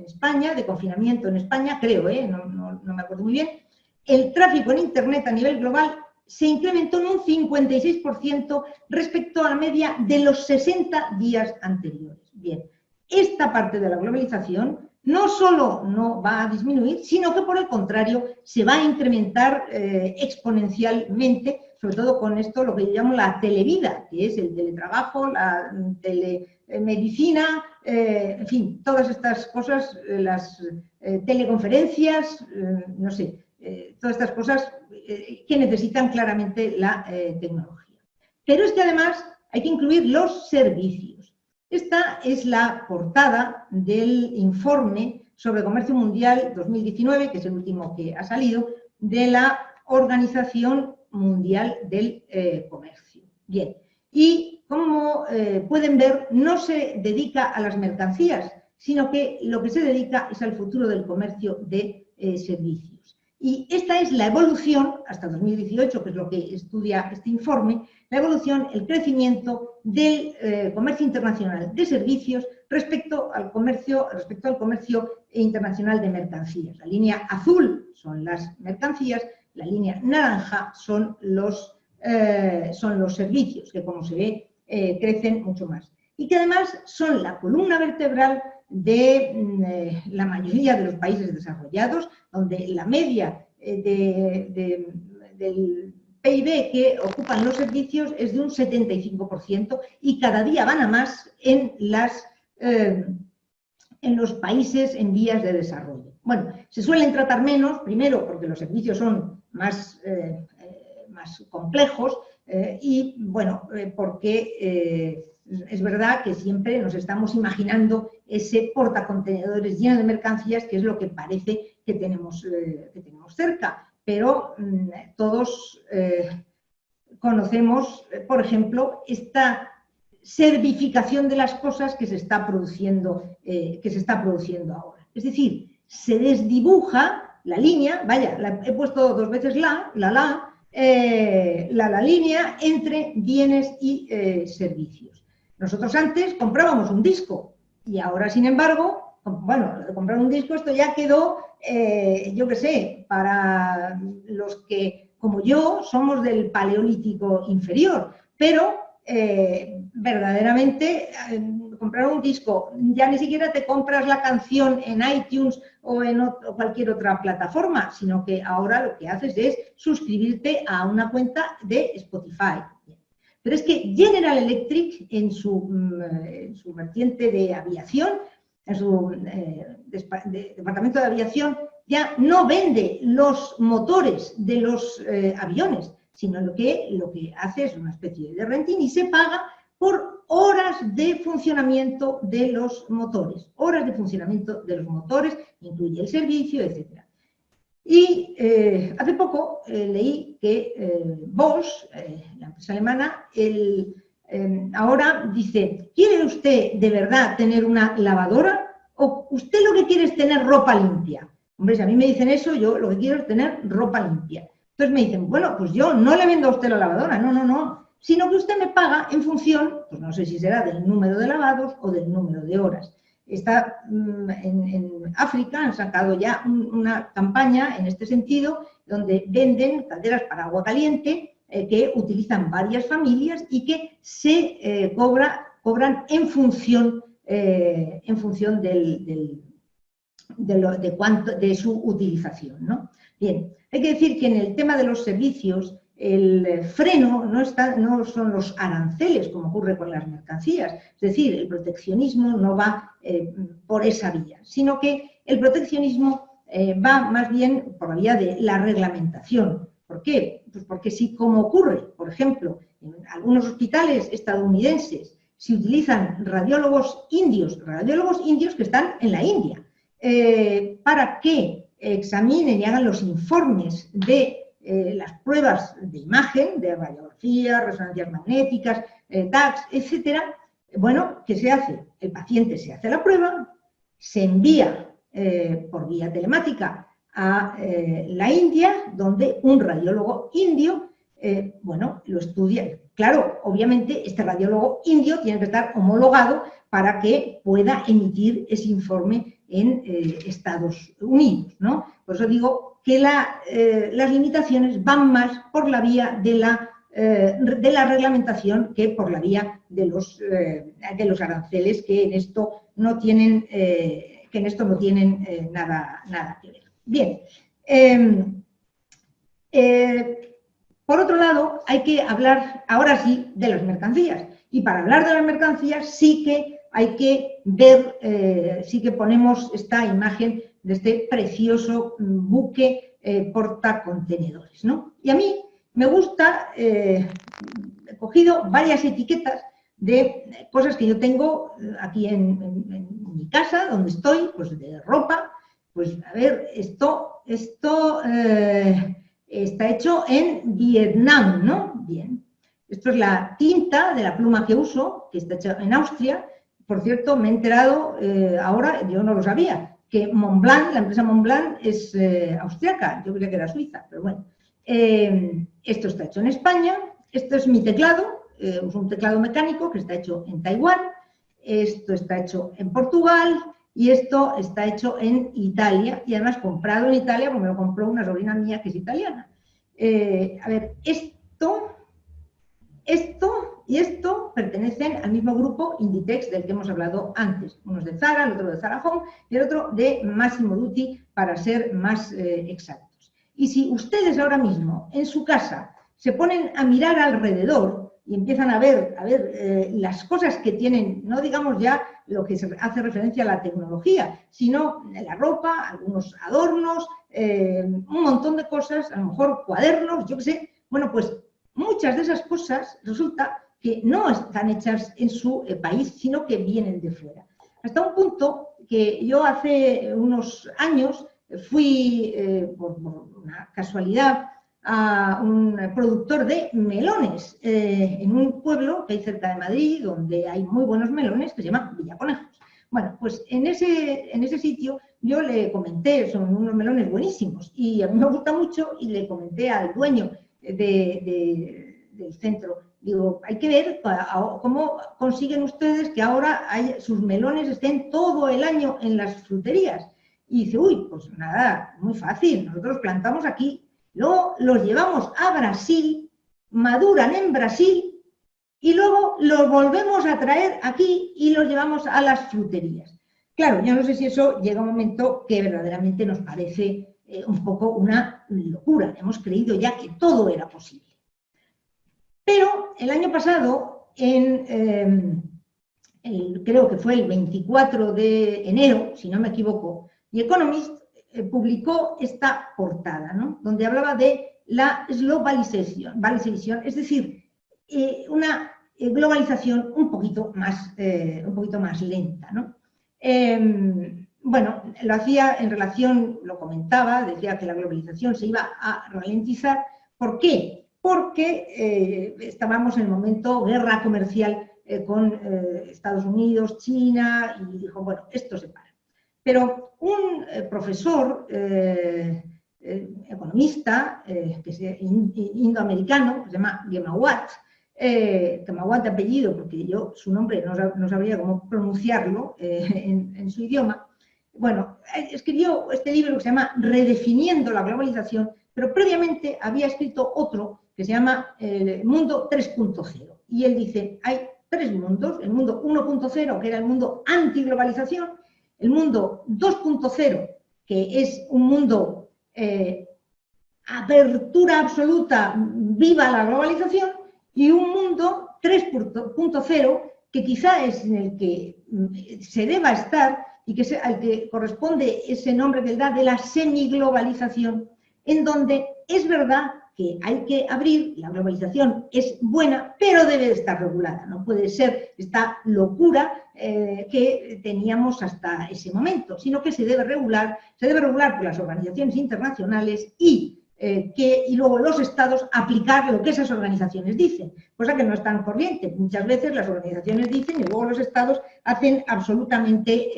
España, de confinamiento en España, creo, no me acuerdo muy bien, el tráfico en Internet a nivel global se incrementó en un 56% respecto a la media de los 60 días anteriores. Bien, esta parte de la globalización no solo no va a disminuir, sino que por el contrario se va a incrementar exponencialmente, sobre todo con esto, lo que yo llamo la televida, que es el teletrabajo, la telemedicina, en fin, todas estas cosas, las teleconferencias, no sé, todas estas cosas que necesitan claramente la tecnología. Pero es que además hay que incluir los servicios. Esta es la portada del informe sobre comercio mundial 2019, que es el último que ha salido, de la Organización Mundial del Comercio. Bien, y como pueden ver, no se dedica a las mercancías, sino que lo que se dedica es al futuro del comercio de servicios. Y esta es la evolución, hasta 2018, que es lo que estudia este informe, la evolución, el crecimiento del comercio internacional de servicios respecto al comercio internacional de mercancías. La línea azul son las mercancías, la línea naranja son los servicios, que como se ve crecen mucho más. Y que además son la columna vertebral de la mayoría de los países desarrollados, donde la media del PIB que ocupan los servicios es de un 75% y cada día van a más en los países en vías de desarrollo. Bueno, se suelen tratar menos, primero porque los servicios son más complejos y, bueno, porque es verdad que siempre nos estamos imaginando ese portacontenedores lleno de mercancías, que es lo que parece que tenemos cerca. Pero todos conocemos, por ejemplo, esta servificación de las cosas que se está produciendo ahora. Es decir, se desdibuja la línea, vaya, he puesto 2 veces la línea entre bienes y servicios. Nosotros antes comprábamos un disco y ahora, sin embargo, bueno, lo de comprar un disco, esto ya quedó, yo qué sé, para los que, como yo, somos del Paleolítico inferior, pero verdaderamente comprar un disco, ya ni siquiera te compras la canción en iTunes o en cualquier otra plataforma, sino que ahora lo que haces es suscribirte a una cuenta de Spotify. Pero es que General Electric, en su vertiente de aviación, en su departamento de aviación, ya no vende los motores de los aviones, sino lo que hace es una especie de renting y se paga por horas de funcionamiento de los motores. Horas de funcionamiento de los motores, incluye el servicio, etc. Y hace poco leí que Bosch, la empresa alemana, ahora dice, ¿quiere usted de verdad tener una lavadora o usted lo que quiere es tener ropa limpia? Hombre, si a mí me dicen eso, yo lo que quiero es tener ropa limpia. Entonces me dicen, bueno, pues yo no le vendo a usted la lavadora, no, sino que usted me paga en función, pues no sé si será del número de lavados o del número de horas. En África han sacado ya una campaña en este sentido, donde venden calderas para agua caliente que utilizan varias familias y que se cobran en función de su utilización, ¿no? Bien, hay que decir que en el tema de los servicios el freno no son los aranceles, como ocurre con las mercancías, es decir, el proteccionismo no va por esa vía, sino que el proteccionismo va más bien por la vía de la reglamentación. ¿Por qué? Pues porque si, como ocurre, por ejemplo, en algunos hospitales estadounidenses, se utilizan radiólogos indios que están en la India, para que examinen y hagan los informes de las pruebas de imagen, de radiografía, resonancias magnéticas, TACs, etcétera. Bueno, ¿qué se hace? El paciente se hace la prueba, se envía por vía telemática a la India, donde un radiólogo indio, bueno, lo estudia. Claro, obviamente este radiólogo indio tiene que estar homologado para que pueda emitir ese informe en Estados Unidos, ¿no? Por eso digo que las limitaciones van más por la vía de la reglamentación que por la vía de los aranceles, que en esto no tienen, nada que ver. Bien. Por otro lado, hay que hablar ahora sí de las mercancías. Y para hablar de las mercancías sí que hay que ver, sí que ponemos esta imagen de este precioso buque portacontenedores, ¿no? Y a mí me gusta, he cogido varias etiquetas de cosas que yo tengo aquí en mi casa, donde estoy, pues de ropa. Pues a ver, esto está hecho en Vietnam, ¿no? Bien. Esto es la tinta de la pluma que uso, que está hecha en Austria. Por cierto, me he enterado ahora, yo no lo sabía, que Montblanc, la empresa Montblanc, es austriaca. Yo creía que era suiza, pero bueno. Esto está hecho en España. Esto es mi teclado. Uso un teclado mecánico que está hecho en Taiwán. Esto está hecho en Portugal. Y esto está hecho en Italia, y además comprado en Italia, porque me lo compró una sobrina mía que es italiana. A ver, esto y esto pertenecen al mismo grupo Inditex del que hemos hablado antes. Uno es de Zara, el otro de Zara Home y el otro de Massimo Dutti, para ser más exactos. Y si ustedes ahora mismo en su casa se ponen a mirar alrededor y empiezan a ver las cosas que tienen, no digamos ya lo que se hace referencia a la tecnología, sino la ropa, algunos adornos, un montón de cosas, a lo mejor cuadernos, yo qué sé. Bueno, pues muchas de esas cosas resulta que no están hechas en su país, sino que vienen de fuera. Hasta un punto que yo hace unos años fui, por una casualidad, a un productor de melones en un pueblo que hay cerca de Madrid, donde hay muy buenos melones, que se llama Villaconejos. Bueno, pues en ese sitio yo le comenté, son unos melones buenísimos, y a mí me gusta mucho, y le comenté al dueño del centro, digo, hay que ver cómo consiguen ustedes que ahora sus melones estén todo el año en las fruterías. Y dice, uy, pues nada, muy fácil, nosotros plantamos aquí, luego los llevamos a Brasil, maduran en Brasil, y luego los volvemos a traer aquí y los llevamos a las fruterías. Claro, yo no sé si eso llega a un momento que verdaderamente nos parece un poco una locura. Hemos creído ya que todo era posible. Pero el año pasado, creo que fue el 24 de enero, si no me equivoco, The Economist publicó esta portada, ¿no? Donde hablaba de la globalización, es decir, una globalización un poquito más lenta, ¿no? Bueno, lo hacía en relación, lo comentaba, decía que la globalización se iba a ralentizar. ¿Por qué? Porque estábamos en el momento guerra comercial con Estados Unidos, China, y dijo, bueno, esto se para. Pero un profesor economista, que es indoamericano, que se llama Gemawat de apellido, porque yo su nombre no sabría cómo pronunciarlo en su idioma, bueno, escribió este libro que se llama Redefiniendo la globalización, pero previamente había escrito otro que se llama El Mundo 3.0. Y él dice, hay tres mundos, el mundo 1.0, que era el mundo antiglobalización, el mundo 2.0, que es un mundo apertura absoluta, viva la globalización, y un mundo 3.0, que quizá es en el que se deba estar y que al que corresponde ese nombre que él da de la semiglobalización, en donde es verdad que hay que abrir, la globalización es buena, pero debe de estar regulada, no puede ser esta locura que teníamos hasta ese momento, sino que se debe regular por las organizaciones internacionales y luego los estados aplicar lo que esas organizaciones dicen, cosa que no es tan corriente. Muchas veces las organizaciones dicen y luego los estados hacen absolutamente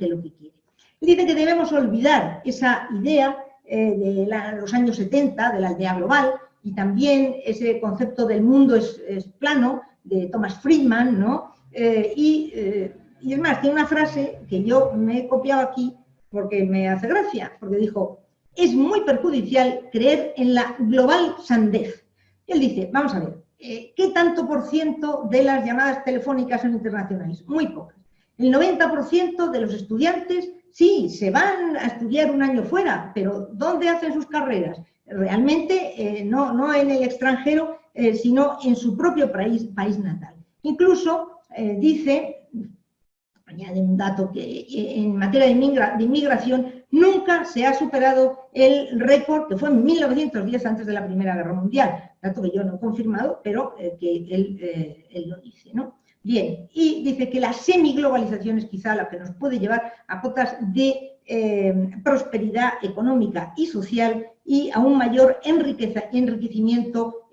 lo que quieren. Dice que debemos olvidar esa idea de los años 70, de la aldea global, y también ese concepto del mundo es plano, de Thomas Friedman, ¿no? Y es más, tiene una frase que yo me he copiado aquí porque me hace gracia, porque dijo, es muy perjudicial creer en la global sandez. Él dice, vamos a ver, ¿qué tanto por ciento de las llamadas telefónicas son internacionales? Muy pocas. El 90% de los estudiantes, sí, se van a estudiar un año fuera, pero ¿dónde hacen sus carreras? Realmente no en el extranjero, sino en su propio país natal. Incluso dice, añade un dato, que en materia de inmigración nunca se ha superado el récord que fue en 1910, antes de la Primera Guerra Mundial. Dato que yo no he confirmado, pero que él lo dice, ¿no? Bien, y dice que la semiglobalización es quizá la que nos puede llevar a cotas de prosperidad económica y social y a un mayor enriquecimiento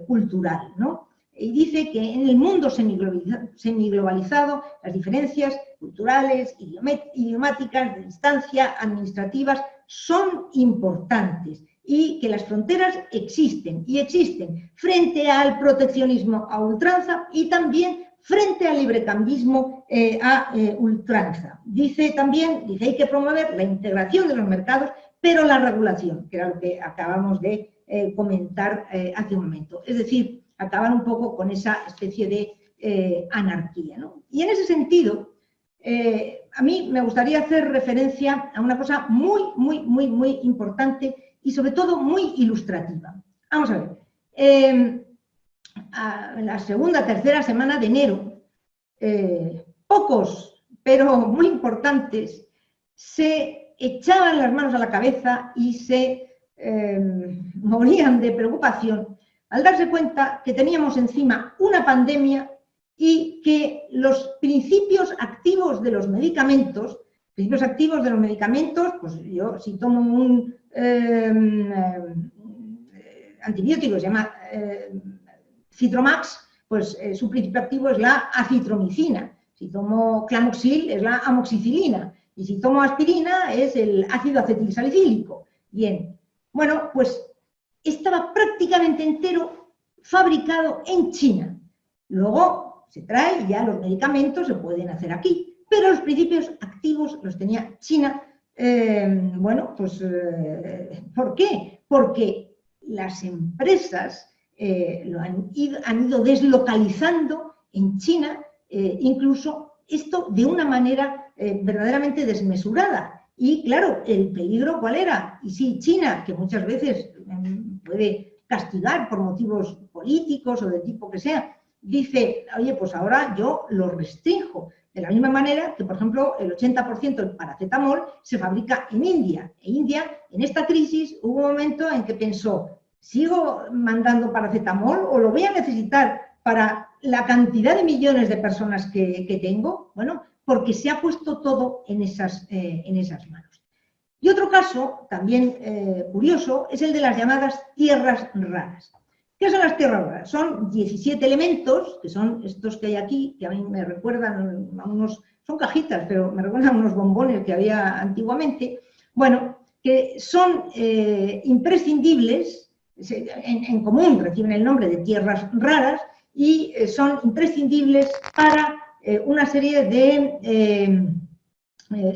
cultural, ¿no? Y dice que en el mundo semiglobalizado las diferencias culturales, idiomáticas, de distancia, administrativas, son importantes y que las fronteras existen frente al proteccionismo a ultranza y también frente al librecambismo a ultranza. Dice también, hay que promover la integración de los mercados, pero la regulación, que era lo que acabamos de comentar hace un momento. Es decir, acabar un poco con esa especie de anarquía, ¿no? Y en ese sentido, a mí me gustaría hacer referencia a una cosa muy importante y sobre todo muy ilustrativa. Vamos a ver, a la segunda, tercera semana de enero, pocos, pero muy importantes, se echaban las manos a la cabeza y se morían de preocupación al darse cuenta que teníamos encima una pandemia y que los principios activos de los medicamentos, pues yo si tomo antibiótico que se llama Citromax, pues su principio activo es la acitromicina. Si tomo Clamoxil es la amoxicilina. Y si tomo aspirina es el ácido acetilsalicílico. Bien, bueno, pues estaba prácticamente entero fabricado en China. Luego se trae y ya los medicamentos se pueden hacer aquí. Pero los principios activos los tenía China. Bueno, pues ¿por qué? Porque las empresas han ido deslocalizando en China, incluso esto de una manera verdaderamente desmesurada. Y claro, el peligro ¿cuál era? Y sí, China, que muchas veces puede castigar por motivos políticos o de tipo que sea, dice, oye, pues ahora yo lo restrinjo. De la misma manera que, por ejemplo, el 80% del paracetamol se fabrica en India. En India, en esta crisis, hubo un momento en que pensó, ¿sigo mandando paracetamol o lo voy a necesitar para la cantidad de millones de personas que tengo? Bueno, porque se ha puesto todo en esas manos. Y otro caso, también curioso, es el de las llamadas tierras raras. ¿Qué son las tierras raras? Son 17 elementos, que son estos que hay aquí, que a mí me recuerdan a unos, son cajitas, pero me recuerdan a unos bombones que había antiguamente, bueno, que son imprescindibles, en común reciben el nombre de tierras raras, y son imprescindibles para una serie de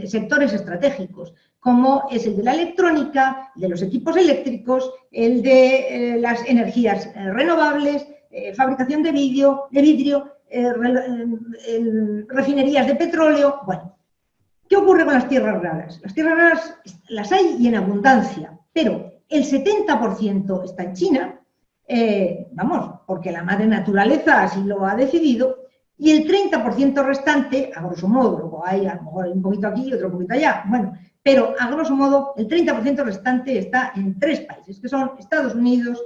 sectores estratégicos, como es el de la electrónica, de los equipos eléctricos, el de las energías renovables, fabricación de vidrio, refinerías de petróleo. Bueno, ¿qué ocurre con las tierras raras? Las tierras raras las hay y en abundancia, pero el 70% está en China, vamos, porque la madre naturaleza así lo ha decidido, y el 30% restante, a grosso modo, luego hay a lo mejor un poquito aquí y otro poquito allá, bueno, pero a grosso modo el 30% restante está en 3 países, que son Estados Unidos,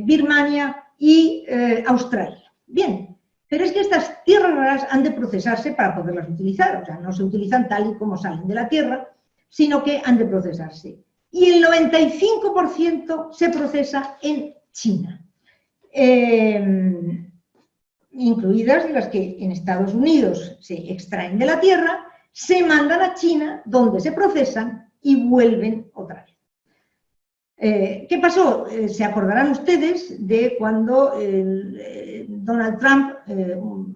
Birmania y Australia. Bien, pero es que estas tierras raras han de procesarse para poderlas utilizar, o sea, no se utilizan tal y como salen de la tierra, sino que han de procesarse. Y el 95% se procesa en China. Incluidas las que en Estados Unidos se extraen de la tierra, se mandan a China, donde se procesan y vuelven otra vez. ¿Qué pasó? Se acordarán ustedes de cuando Donald Trump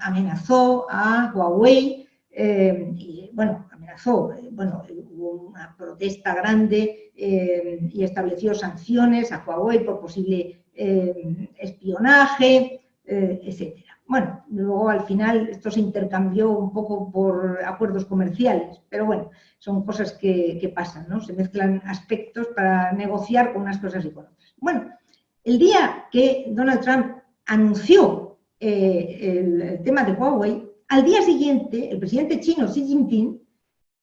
amenazó a Huawei, y, bueno, amenazó, bueno, hubo una protesta grande y estableció sanciones a Huawei por posible espionaje, etcétera. Bueno, luego al final esto se intercambió un poco por acuerdos comerciales, pero bueno, son cosas que pasan, ¿no? Se mezclan aspectos para negociar con unas cosas y con otras. Bueno, el día que Donald Trump anunció el tema de Huawei, al día siguiente el presidente chino Xi Jinping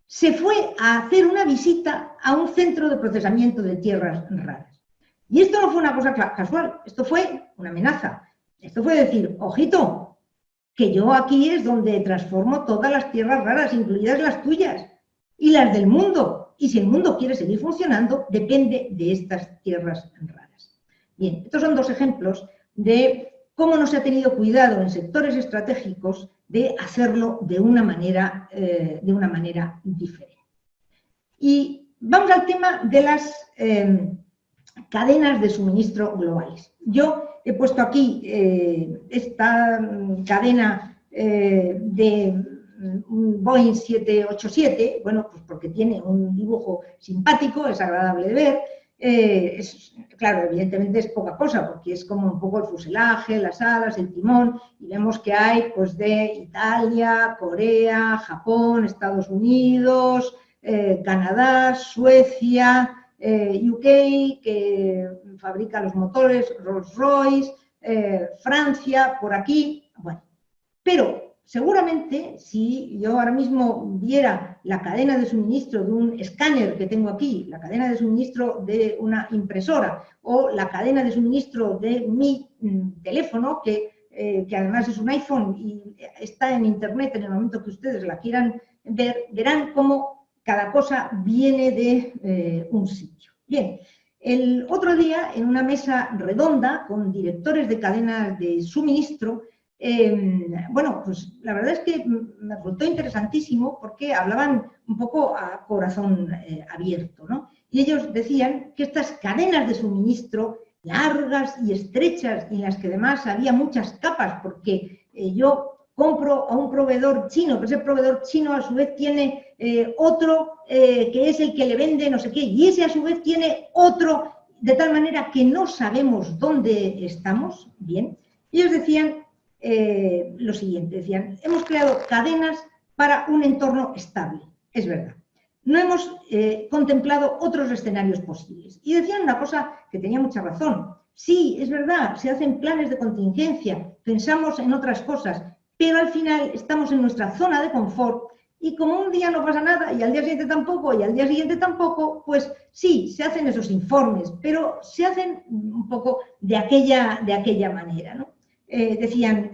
se fue a hacer una visita a un centro de procesamiento de tierras raras. Y esto no fue una cosa casual, esto fue una amenaza. Esto fue decir, ojito, que yo aquí es donde transformo todas las tierras raras, incluidas las tuyas y las del mundo. Y si el mundo quiere seguir funcionando, depende de estas tierras raras. Bien, estos son 2 ejemplos de cómo no se ha tenido cuidado en sectores estratégicos de hacerlo de una manera diferente. Y vamos al tema de las cadenas de suministro globales. Yo he puesto aquí esta cadena de un Boeing 787, bueno, pues porque tiene un dibujo simpático, es agradable de ver. Claro, evidentemente es poca cosa, porque es como un poco el fuselaje, las alas, el timón, y vemos que hay pues de Italia, Corea, Japón, Estados Unidos, Canadá, Suecia, UK, que fabrica los motores, Rolls-Royce, Francia, por aquí, bueno. Pero seguramente si yo ahora mismo viera la cadena de suministro de un escáner que tengo aquí, la cadena de suministro de una impresora o la cadena de suministro de mi teléfono, que además es un iPhone y está en internet en el momento que ustedes la quieran ver, verán cómo cada cosa viene de un sitio. Bien, El otro día, en una mesa redonda con directores de cadenas de suministro, bueno, pues la verdad es que me resultó interesantísimo porque hablaban un poco a corazón abierto, ¿no? Y ellos decían que estas cadenas de suministro largas y estrechas, y en las que además había muchas capas, porque yo compro a un proveedor chino, pero ese proveedor chino a su vez tiene otro que es el que le vende no sé qué, y ese a su vez tiene otro, de tal manera que no sabemos dónde estamos. Bien, ellos decían lo siguiente, decían, hemos creado cadenas para un entorno estable, es verdad. No hemos contemplado otros escenarios posibles. Y decían una cosa que tenía mucha razón. Sí, es verdad, se hacen planes de contingencia, pensamos en otras cosas, pero al final estamos en nuestra zona de confort y como un día no pasa nada y al día siguiente tampoco y al día siguiente tampoco, pues sí, se hacen esos informes, pero se hacen un poco de aquella manera, ¿no? Decían,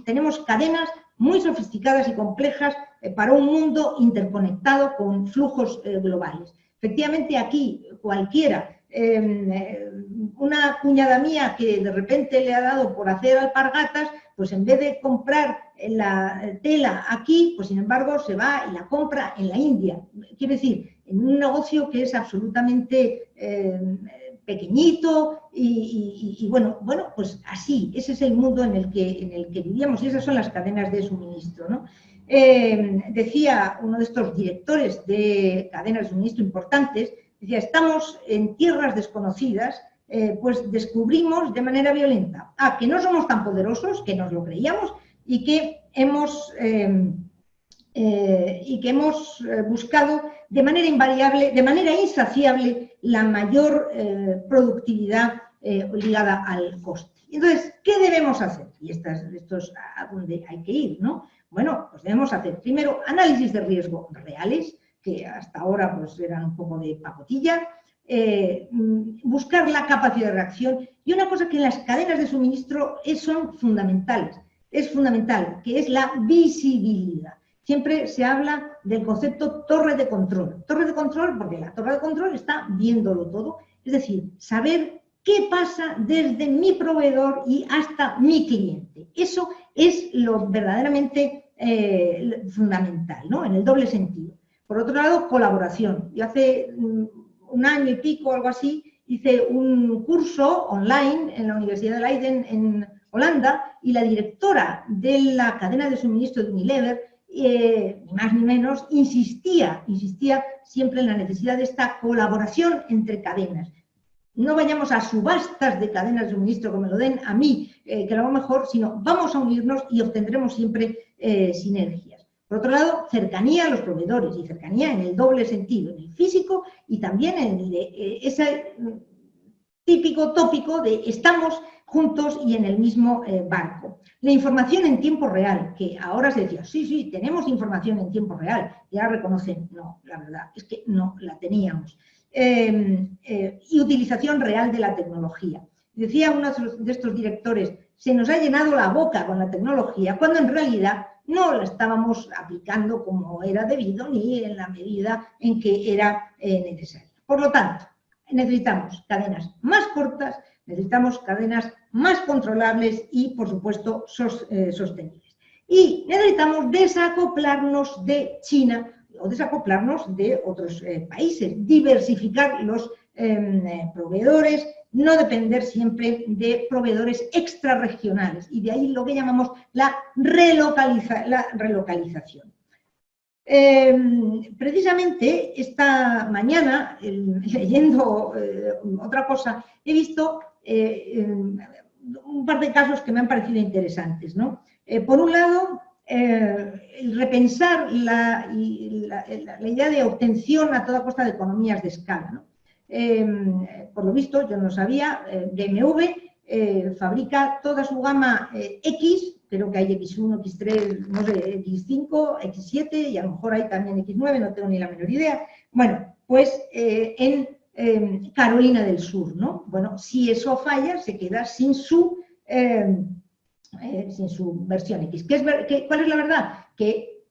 tenemos cadenas muy sofisticadas y complejas para un mundo interconectado con flujos globales. Efectivamente, aquí cualquiera, una cuñada mía que de repente le ha dado por hacer alpargatas, pues en vez de comprar la tela aquí, pues sin embargo se va y la compra en la India. Quiero decir, en un negocio que es absolutamente pequeñito y bueno, pues así, ese es el mundo en el que vivíamos y esas son las cadenas de suministro, ¿no? Decía uno de estos directores de cadenas de suministro importantes, decía, estamos en tierras desconocidas, pues descubrimos de manera violenta que no somos tan poderosos, que nos lo creíamos, y que hemos buscado de manera invariable, de manera insaciable, la mayor productividad ligada al coste. Entonces, ¿qué debemos hacer? Y esto es a donde hay que ir, ¿no? Bueno, pues debemos hacer primero análisis de riesgo reales, que hasta ahora pues eran un poco de pacotilla, buscar la capacidad de reacción y una cosa que en las cadenas de suministro son fundamentales, es fundamental, que es la visibilidad. Siempre se habla del concepto torre de control. Torre de control porque la torre de control está viéndolo todo, es decir, saber qué pasa desde mi proveedor y hasta mi cliente. Eso es lo verdaderamente fundamental, ¿no? En el doble sentido. Por otro lado, colaboración. Yo hace un año y pico o algo así hice un curso online en la Universidad de Leiden en Holanda y la directora de la cadena de suministro de Unilever, ni más ni menos, insistía siempre en la necesidad de esta colaboración entre cadenas. No vayamos a subastas de cadenas de suministro que me lo den a mí, que lo hago mejor, sino vamos a unirnos y obtendremos siempre sinergias. Por otro lado, cercanía a los proveedores y cercanía en el doble sentido, en el físico y también en ese típico tópico de estamos juntos y en el mismo barco. La información en tiempo real, que ahora se decía, sí, tenemos información en tiempo real, y ahora reconocen, no, la verdad es que no la teníamos. Y utilización real de la tecnología. Decía uno de estos directores, se nos ha llenado la boca con la tecnología, cuando en realidad no la estábamos aplicando como era debido ni en la medida en que era necesaria. Por lo tanto, necesitamos cadenas más cortas, necesitamos cadenas más controlables y, por supuesto, sostenibles. Y necesitamos desacoplarnos de China o desacoplarnos de otros países, diversificar los proveedores, no depender siempre de proveedores extrarregionales y de ahí lo que llamamos la relocalización. Precisamente esta mañana, leyendo otra cosa, he visto un par de casos que me han parecido interesantes, ¿no? Por un lado, el repensar la idea de obtención a toda costa de economías de escala, ¿no? Por lo visto, yo no sabía, BMW fabrica toda su gama X, creo que hay X1, X3, no sé, X5, X7 y a lo mejor hay también X9, no tengo ni la menor idea. Bueno, pues en Carolina del Sur, ¿no? Bueno, si eso falla, se queda sin su versión X. ¿Cuál es la verdad? Que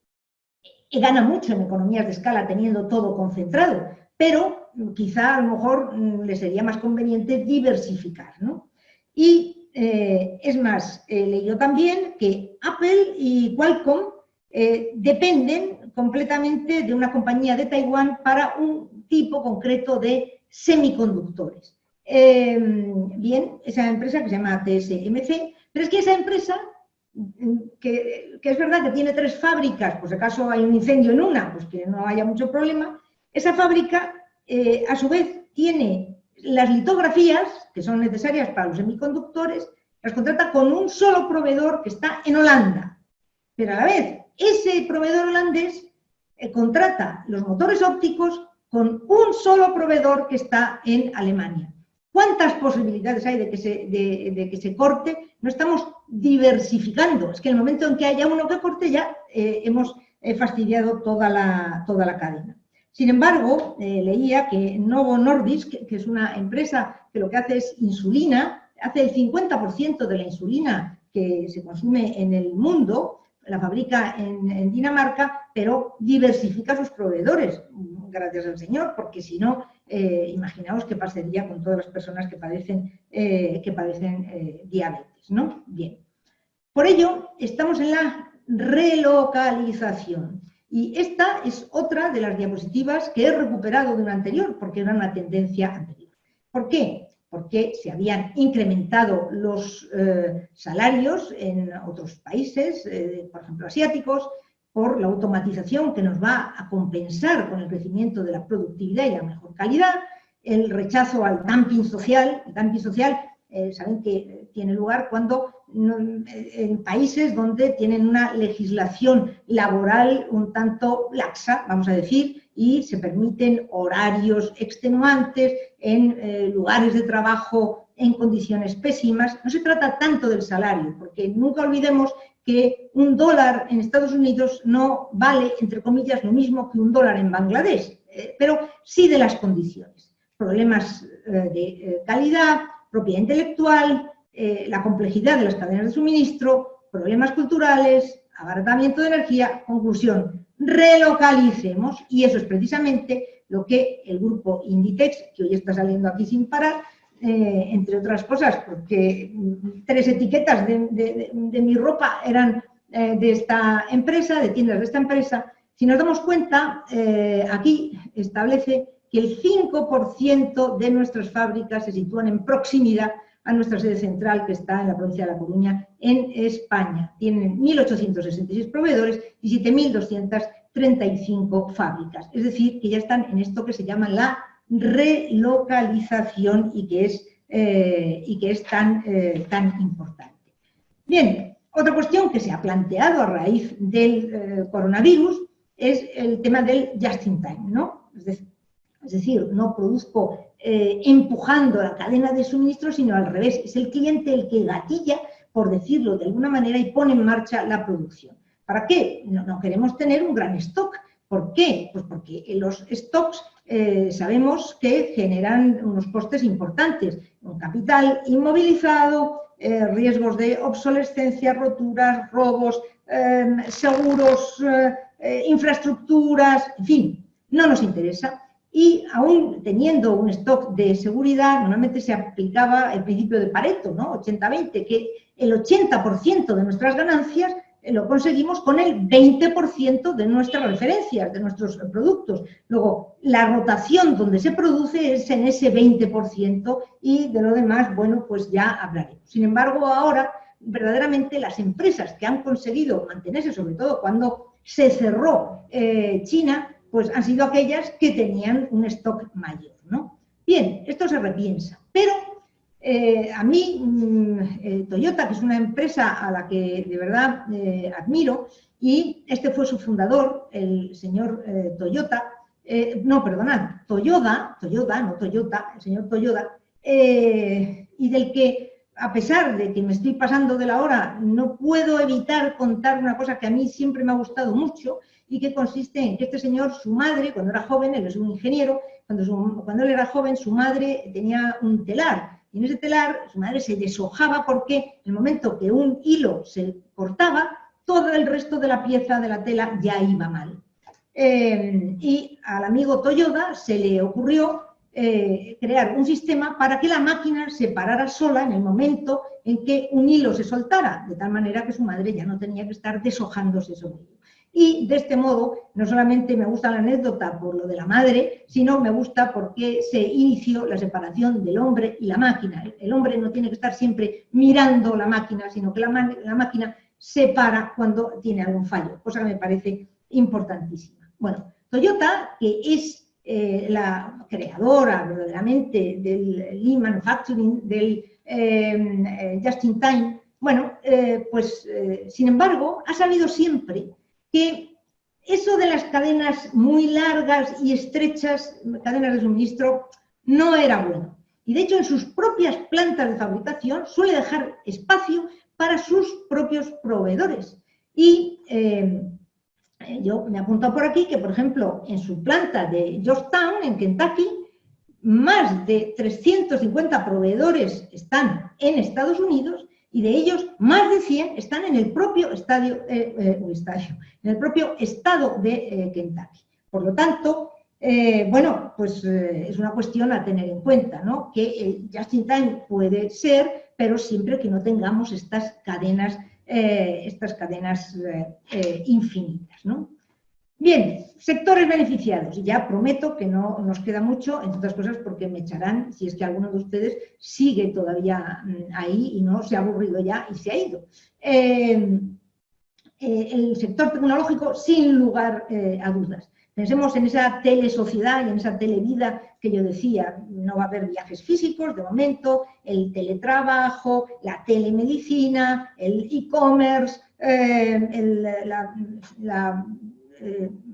gana mucho en economías de escala teniendo todo concentrado, pero quizá a lo mejor le sería más conveniente diversificar, ¿no? Y es más, he leído también que Apple y Qualcomm dependen completamente de una compañía de Taiwán para un tipo concreto de semiconductores. Bien, esa empresa que se llama TSMC, pero es que esa empresa, que es verdad que tiene 3 fábricas, por si acaso hay un incendio en una, pues que no haya mucho problema, esa fábrica a su vez tiene las litografías que son necesarias para los semiconductores, las contrata con un solo proveedor que está en Holanda, pero a la vez ese proveedor holandés contrata los motores ópticos con un solo proveedor que está en Alemania. ¿Cuántas posibilidades hay de que se corte? No estamos diversificando. Es que en el momento en que haya uno que corte ya hemos fastidiado toda la cadena. Sin embargo, leía que Novo Nordisk, que es una empresa que lo que hace es insulina, hace el 50% de la insulina que se consume en el mundo, la fabrica en Dinamarca, pero diversifica sus proveedores, gracias al Señor, porque si no, imaginaos qué pasaría con todas las personas que padecen diabetes, ¿no? Bien. Por ello, estamos en la relocalización. Y esta es otra de las diapositivas que he recuperado de una anterior, porque era una tendencia anterior. ¿Por qué? Porque se habían incrementado los salarios en otros países, por ejemplo asiáticos, por la automatización que nos va a compensar con el crecimiento de la productividad y la mejor calidad, el rechazo al dumping social. El dumping social, saben que tiene lugar cuando en países donde tienen una legislación laboral un tanto laxa, vamos a decir, y se permiten horarios extenuantes en lugares de trabajo en condiciones pésimas. No se trata tanto del salario, porque nunca olvidemos que $1 en Estados Unidos no vale, entre comillas, lo mismo que $1 en Bangladesh, pero sí de las condiciones. Problemas de calidad, propiedad intelectual, la complejidad de las cadenas de suministro, problemas culturales, abaratamiento de energía. Conclusión, relocalicemos, y eso es precisamente lo que el grupo Inditex, que hoy está saliendo aquí sin parar, entre otras cosas, porque 3 etiquetas de mi ropa eran de esta empresa, de tiendas de esta empresa. Si nos damos cuenta, aquí establece que el 5% de nuestras fábricas se sitúan en proximidad a nuestra sede central, que está en la provincia de La Coruña, en España. Tienen 1.866 proveedores y 7.235 fábricas. Es decir, que ya están en esto que se llama la relocalización y que es tan importante. Bien, otra cuestión que se ha planteado a raíz del coronavirus es el tema del just in time, ¿no? Es decir, no produzco empujando la cadena de suministro, sino al revés. Es el cliente el que gatilla, por decirlo de alguna manera, y pone en marcha la producción. ¿Para qué? No queremos tener un gran stock. ¿Por qué? Pues porque los stocks sabemos que generan unos costes importantes. Un capital inmovilizado, riesgos de obsolescencia, roturas, robos, seguros, infraestructuras, en fin, no nos interesa. Y aún teniendo un stock de seguridad, normalmente se aplicaba el principio de Pareto, ¿no? 80-20, que el 80% de nuestras ganancias lo conseguimos con el 20% de nuestras referencias, de nuestros productos. Luego, la rotación donde se produce es en ese 20% y de lo demás, bueno, pues ya hablaremos. Sin embargo, ahora, verdaderamente, las empresas que han conseguido mantenerse, sobre todo cuando se cerró China, pues han sido aquellas que tenían un stock mayor, ¿no? Bien, esto se repiensa, pero a mí, Toyota, que es una empresa a la que de verdad admiro, y este fue su fundador, el señor Toyota, no, perdonad, Toyoda, no Toyota, el señor Toyoda, y del que, a pesar de que me estoy pasando de la hora, no puedo evitar contar una cosa que a mí siempre me ha gustado mucho, y que consiste en que este señor, su madre, cuando era joven, él es un ingeniero, cuando él era joven, su madre tenía un telar, y en ese telar su madre se deshojaba porque en el momento que un hilo se cortaba, todo el resto de la pieza de la tela ya iba mal. Y al amigo Toyoda se le ocurrió crear un sistema para que la máquina se parara sola en el momento en que un hilo se soltara, de tal manera que su madre ya no tenía que estar deshojándose sobre ello. Y de este modo, no solamente me gusta la anécdota por lo de la madre, sino me gusta porque se inició la separación del hombre y la máquina. El hombre no tiene que estar siempre mirando la máquina, sino que la máquina se para cuando tiene algún fallo, cosa que me parece importantísima. Bueno, Toyota, que es la creadora verdaderamente del Lean Manufacturing, del Just in Time, bueno, sin embargo, ha sabido siempre que eso de las cadenas muy largas y estrechas, cadenas de suministro, no era bueno. Y de hecho, en sus propias plantas de fabricación suele dejar espacio para sus propios proveedores. Y yo me he apuntado por aquí que, por ejemplo, en su planta de Georgetown, en Kentucky, más de 350 proveedores están en Estados Unidos y de ellos más de 100 están en el propio estado de Kentucky. Por lo tanto, bueno, pues es una cuestión a tener en cuenta, ¿no? Que el just in time puede ser, pero siempre que no tengamos estas cadenas infinitas, ¿no? Bien, sectores beneficiados. Y ya prometo que no nos queda mucho, entre otras cosas porque me echarán si es que alguno de ustedes sigue todavía ahí y no se ha aburrido ya y se ha ido. El sector tecnológico, sin lugar a dudas. Pensemos en esa telesociedad y en esa televida que yo decía. No va a haber viajes físicos de momento, el teletrabajo, la telemedicina, el e-commerce, la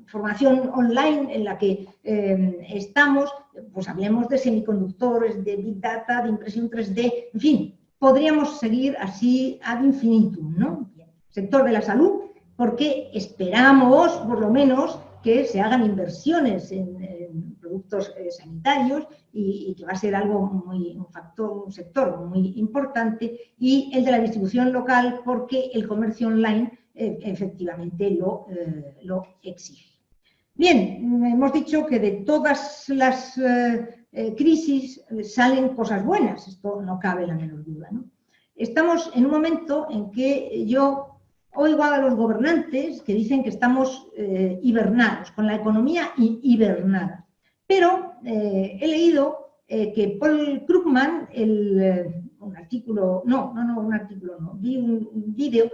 formación online en la que estamos, pues hablemos de semiconductores, de Big Data, de impresión 3D, en fin, podríamos seguir así ad infinitum, ¿no? Bien. Sector de la salud, porque esperamos, por lo menos, que se hagan inversiones en productos sanitarios y que va a ser algo un sector muy importante, y el de la distribución local, porque el comercio online efectivamente lo exige. Bien, hemos dicho que de todas las crisis salen cosas buenas, esto no cabe la menor duda, ¿no? Estamos en un momento en que yo oigo a los gobernantes que dicen que estamos hibernados, con la economía hibernada. Pero he leído que Paul Krugman, vi un vídeo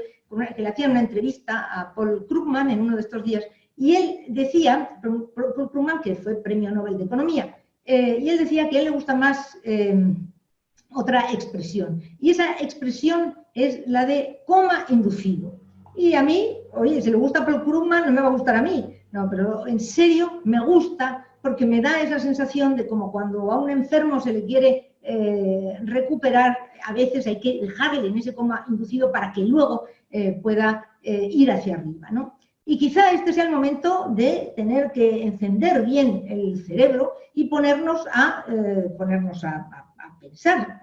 que le hacían una entrevista a Paul Krugman en uno de estos días, y él decía, Paul Krugman, que fue premio Nobel de Economía, y él decía que a él le gusta más otra expresión, y esa expresión es la de coma inducido. Y a mí, oye, si le gusta a Paul Krugman, no me va a gustar a mí. No, pero en serio me gusta porque me da esa sensación de como cuando a un enfermo se le quiere recuperar, a veces hay que dejarle en ese coma inducido para que luego pueda ir hacia arriba, ¿no? Y quizá este sea el momento de tener que encender bien el cerebro y ponernos a pensar,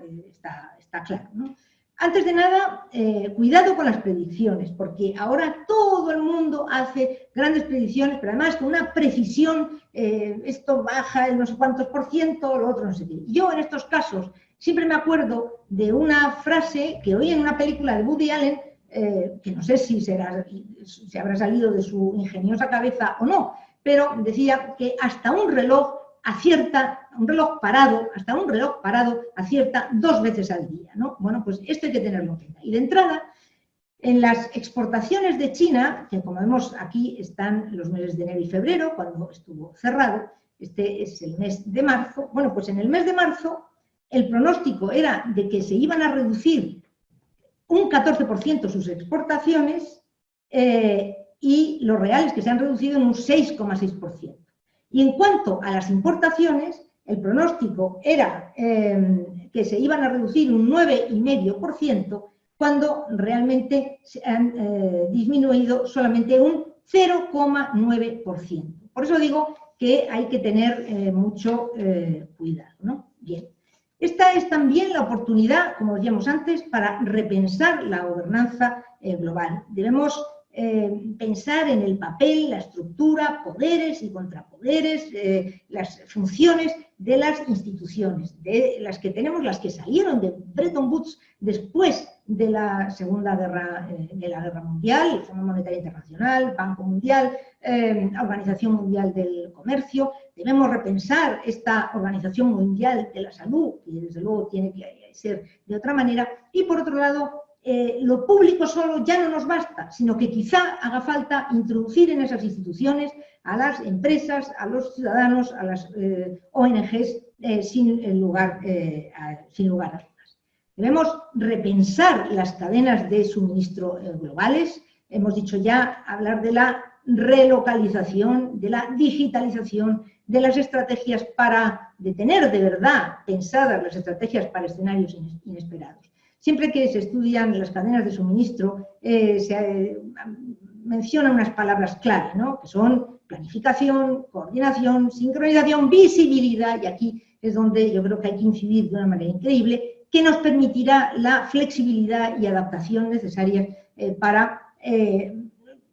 está claro, ¿no? Antes de nada, cuidado con las predicciones, porque ahora todo el mundo hace grandes predicciones, pero además con una precisión, esto baja el no sé cuántos %, lo otro no sé qué. Yo en estos casos siempre me acuerdo de una frase que oí en una película de Woody Allen, que no sé si habrá salido de su ingeniosa cabeza o no, pero decía que hasta un reloj parado acierta 2 veces al día, ¿no? Bueno, pues esto hay que tenerlo en cuenta. Y de entrada, en las exportaciones de China, que como vemos aquí están los meses de enero y febrero, cuando estuvo cerrado, este es el mes de marzo, bueno, pues en el mes de marzo el pronóstico era de que se iban a reducir un 14% sus exportaciones y lo real es que se han reducido en un 6,6%. Y en cuanto a las importaciones, el pronóstico era que se iban a reducir un 9,5%, cuando realmente se han disminuido solamente un 0,9%. Por eso digo que hay que tener mucho cuidado, ¿no? Bien. Esta es también la oportunidad, como decíamos antes, para repensar la gobernanza global. Debemos pensar en el papel, la estructura, poderes y contrapoderes, las funciones de las instituciones, de las que tenemos, las que salieron de Bretton Woods después de la Segunda Guerra, de la Guerra Mundial, el Fondo Monetario Internacional, Banco Mundial, Organización Mundial del Comercio. Debemos repensar esta Organización Mundial de la Salud, y desde luego tiene que ser de otra manera. Y por otro lado, lo público solo ya no nos basta, sino que quizá haga falta introducir en esas instituciones a las empresas, a los ciudadanos, a las ONGs, sin lugar a dudas. Debemos repensar las cadenas de suministro globales. Hemos dicho ya hablar de la relocalización, de la digitalización, de las estrategias de tener de verdad pensadas las estrategias para escenarios inesperados. Siempre que se estudian las cadenas de suministro, se mencionan unas palabras clave, ¿no? Que son planificación, coordinación, sincronización, visibilidad, y aquí es donde yo creo que hay que incidir de una manera increíble, que nos permitirá la flexibilidad y adaptación necesarias para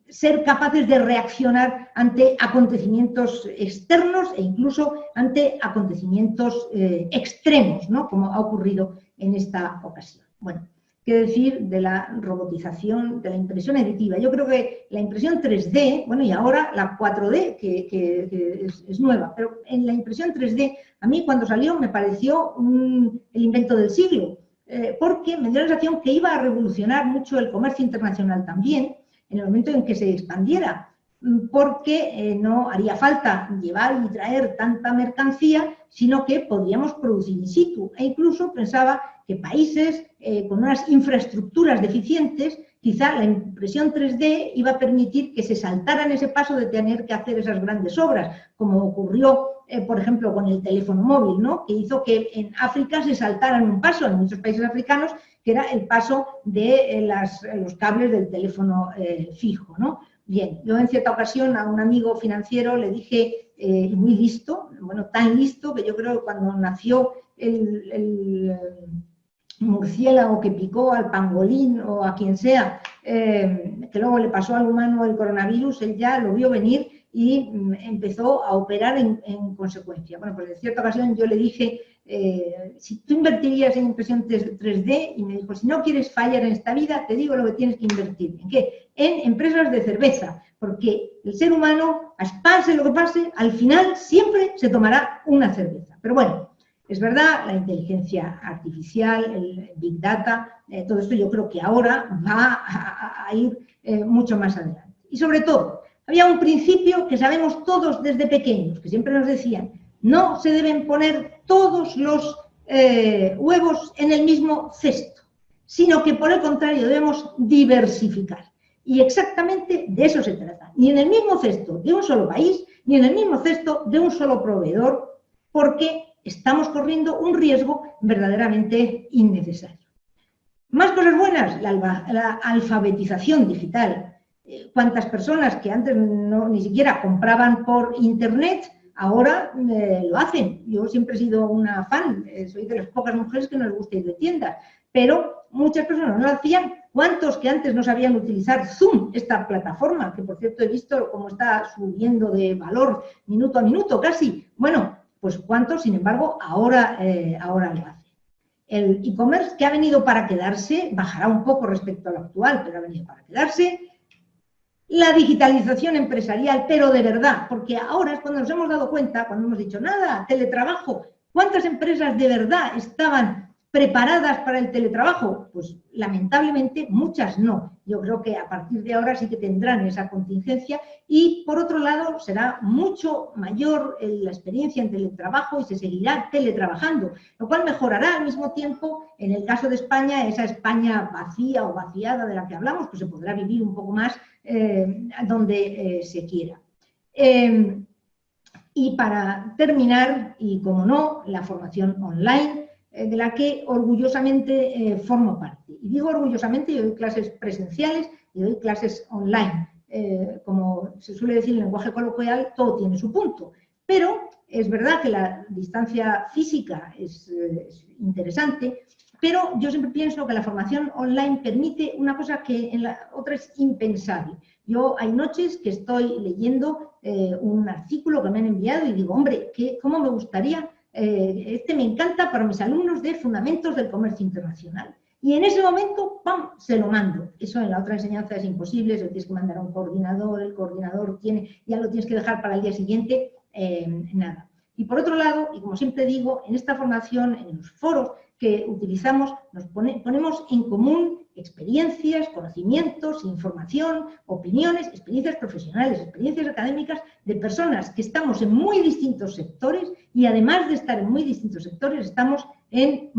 ser capaces de reaccionar ante acontecimientos externos e incluso ante acontecimientos extremos, ¿no? Como ha ocurrido en esta ocasión. Bueno, qué decir de la robotización, de la impresión aditiva. Yo creo que la impresión 3D, bueno, y ahora la 4D, que es nueva, pero en la impresión 3D, a mí cuando salió me pareció el invento del siglo, porque me dio la sensación que iba a revolucionar mucho el comercio internacional también, en el momento en que se expandiera, porque no haría falta llevar y traer tanta mercancía, sino que podríamos producir in situ. E incluso pensaba que países con unas infraestructuras deficientes, quizá la impresión 3D iba a permitir que se saltaran ese paso de tener que hacer esas grandes obras, como ocurrió, por ejemplo, con el teléfono móvil, ¿no? Que hizo que en África se saltaran un paso, en muchos países africanos, que era el paso de los cables del teléfono fijo, ¿no? Bien, yo en cierta ocasión a un amigo financiero le dije, muy listo, bueno, tan listo que yo creo que cuando nació el murciélago que picó al pangolín o a quien sea, que luego le pasó al humano el coronavirus, él ya lo vio venir y empezó a operar en consecuencia. Bueno, pues en cierta ocasión yo le dije, si tú invertirías en impresión 3D, y me dijo, si no quieres fallar en esta vida, te digo lo que tienes que invertir. ¿En qué? En empresas de cerveza, porque el ser humano, pase lo que pase, al final siempre se tomará una cerveza. Pero bueno, es verdad, la inteligencia artificial, el Big Data, todo esto yo creo que ahora va a ir mucho más adelante. Y sobre todo, había un principio que sabemos todos desde pequeños, que siempre nos decían, no se deben poner todos los huevos en el mismo cesto, sino que por el contrario debemos diversificar. Y exactamente de eso se trata. Ni en el mismo cesto de un solo país, ni en el mismo cesto de un solo proveedor, porque estamos corriendo un riesgo verdaderamente innecesario. Más cosas buenas, la alfabetización digital. ¿Cuántas personas que antes ni siquiera compraban por internet, ahora lo hacen? Yo siempre he sido una fan, soy de las pocas mujeres que no les gusta ir de tiendas, pero muchas personas no lo hacían. ¿Cuántos que antes no sabían utilizar Zoom, esta plataforma, que por cierto he visto cómo está subiendo de valor minuto a minuto casi? Bueno, pues cuántos, sin embargo, ahora lo hacen. El e-commerce, que ha venido para quedarse, bajará un poco respecto a lo actual, pero ha venido para quedarse. La digitalización empresarial, pero de verdad, porque ahora es cuando nos hemos dado cuenta, cuando hemos dicho, nada, teletrabajo, ¿cuántas empresas de verdad estaban preparadas para el teletrabajo? Pues lamentablemente muchas no. Yo creo que a partir de ahora sí que tendrán esa contingencia y por otro lado será mucho mayor la experiencia en teletrabajo y se seguirá teletrabajando, lo cual mejorará al mismo tiempo, en el caso de España, esa España vacía o vaciada de la que hablamos, pues se podrá vivir un poco más donde se quiera. Y para terminar, y como no, la formación online, de la que orgullosamente formo parte. Y digo orgullosamente, yo doy clases presenciales y doy clases online. Como se suele decir en el lenguaje coloquial, todo tiene su punto. Pero es verdad que la distancia física es interesante, pero yo siempre pienso que la formación online permite una cosa que en la otra es impensable. Yo hay noches que estoy leyendo un artículo que me han enviado y digo, hombre, ¿cómo me gustaría este me encanta para mis alumnos de Fundamentos del Comercio Internacional. Y en ese momento, ¡pam!, se lo mando. Eso en la otra enseñanza es imposible, eso tienes que mandar a un coordinador, el coordinador ya lo tienes que dejar para el día siguiente, nada. Y por otro lado, y como siempre digo, en esta formación, en los foros que utilizamos, nos ponemos en común experiencias, conocimientos, información, opiniones, experiencias profesionales, experiencias académicas de personas que estamos en muy distintos sectores y además de estar en muy distintos sectores, estamos en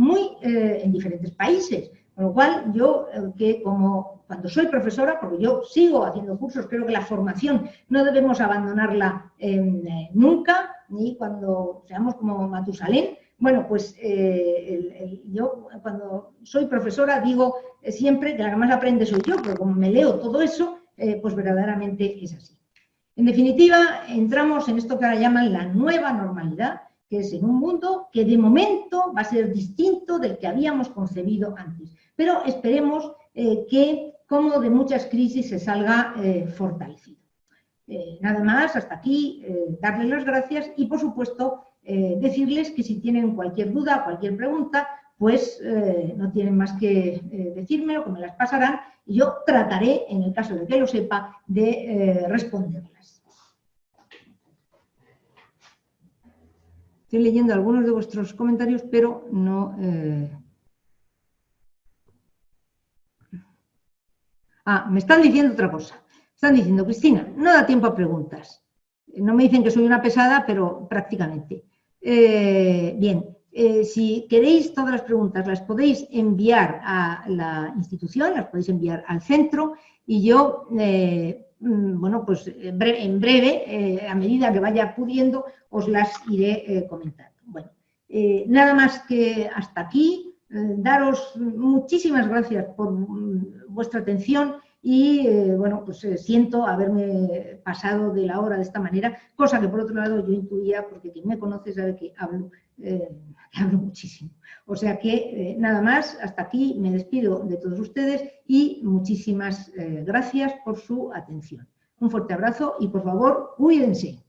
diferentes países. Con lo cual, yo, cuando soy profesora, porque yo sigo haciendo cursos, creo que la formación no debemos abandonarla nunca, ni cuando seamos como Matusalén. Bueno, pues yo cuando soy profesora digo siempre que la que más aprende soy yo, pero como me leo todo eso, pues verdaderamente es así. En definitiva, entramos en esto que ahora llaman la nueva normalidad, que es en un mundo que de momento va a ser distinto del que habíamos concebido antes. Pero esperemos que, como de muchas crisis, se salga fortalecido. Nada más, hasta aquí, darles las gracias y, por supuesto, decirles que si tienen cualquier duda, cualquier pregunta, pues no tienen más que decírmelo, que me las pasarán y yo trataré, en el caso de que lo sepa, de responderlas. Estoy leyendo algunos de vuestros comentarios, pero no... me están diciendo otra cosa. Están diciendo, Cristina, no da tiempo a preguntas. No me dicen que soy una pesada, pero prácticamente. Bien, si queréis todas las preguntas, las podéis enviar a la institución, las podéis enviar al centro y yo, bueno, pues en breve, a medida que vaya pudiendo, os las iré comentando. Bueno, nada más que hasta aquí. Daros muchísimas gracias por vuestra atención y, bueno, pues siento haberme pasado de la hora de esta manera, cosa que por otro lado yo intuía, porque quien me conoce sabe que hablo muchísimo. O sea que, nada más, hasta aquí me despido de todos ustedes y muchísimas gracias por su atención. Un fuerte abrazo y, por favor, cuídense.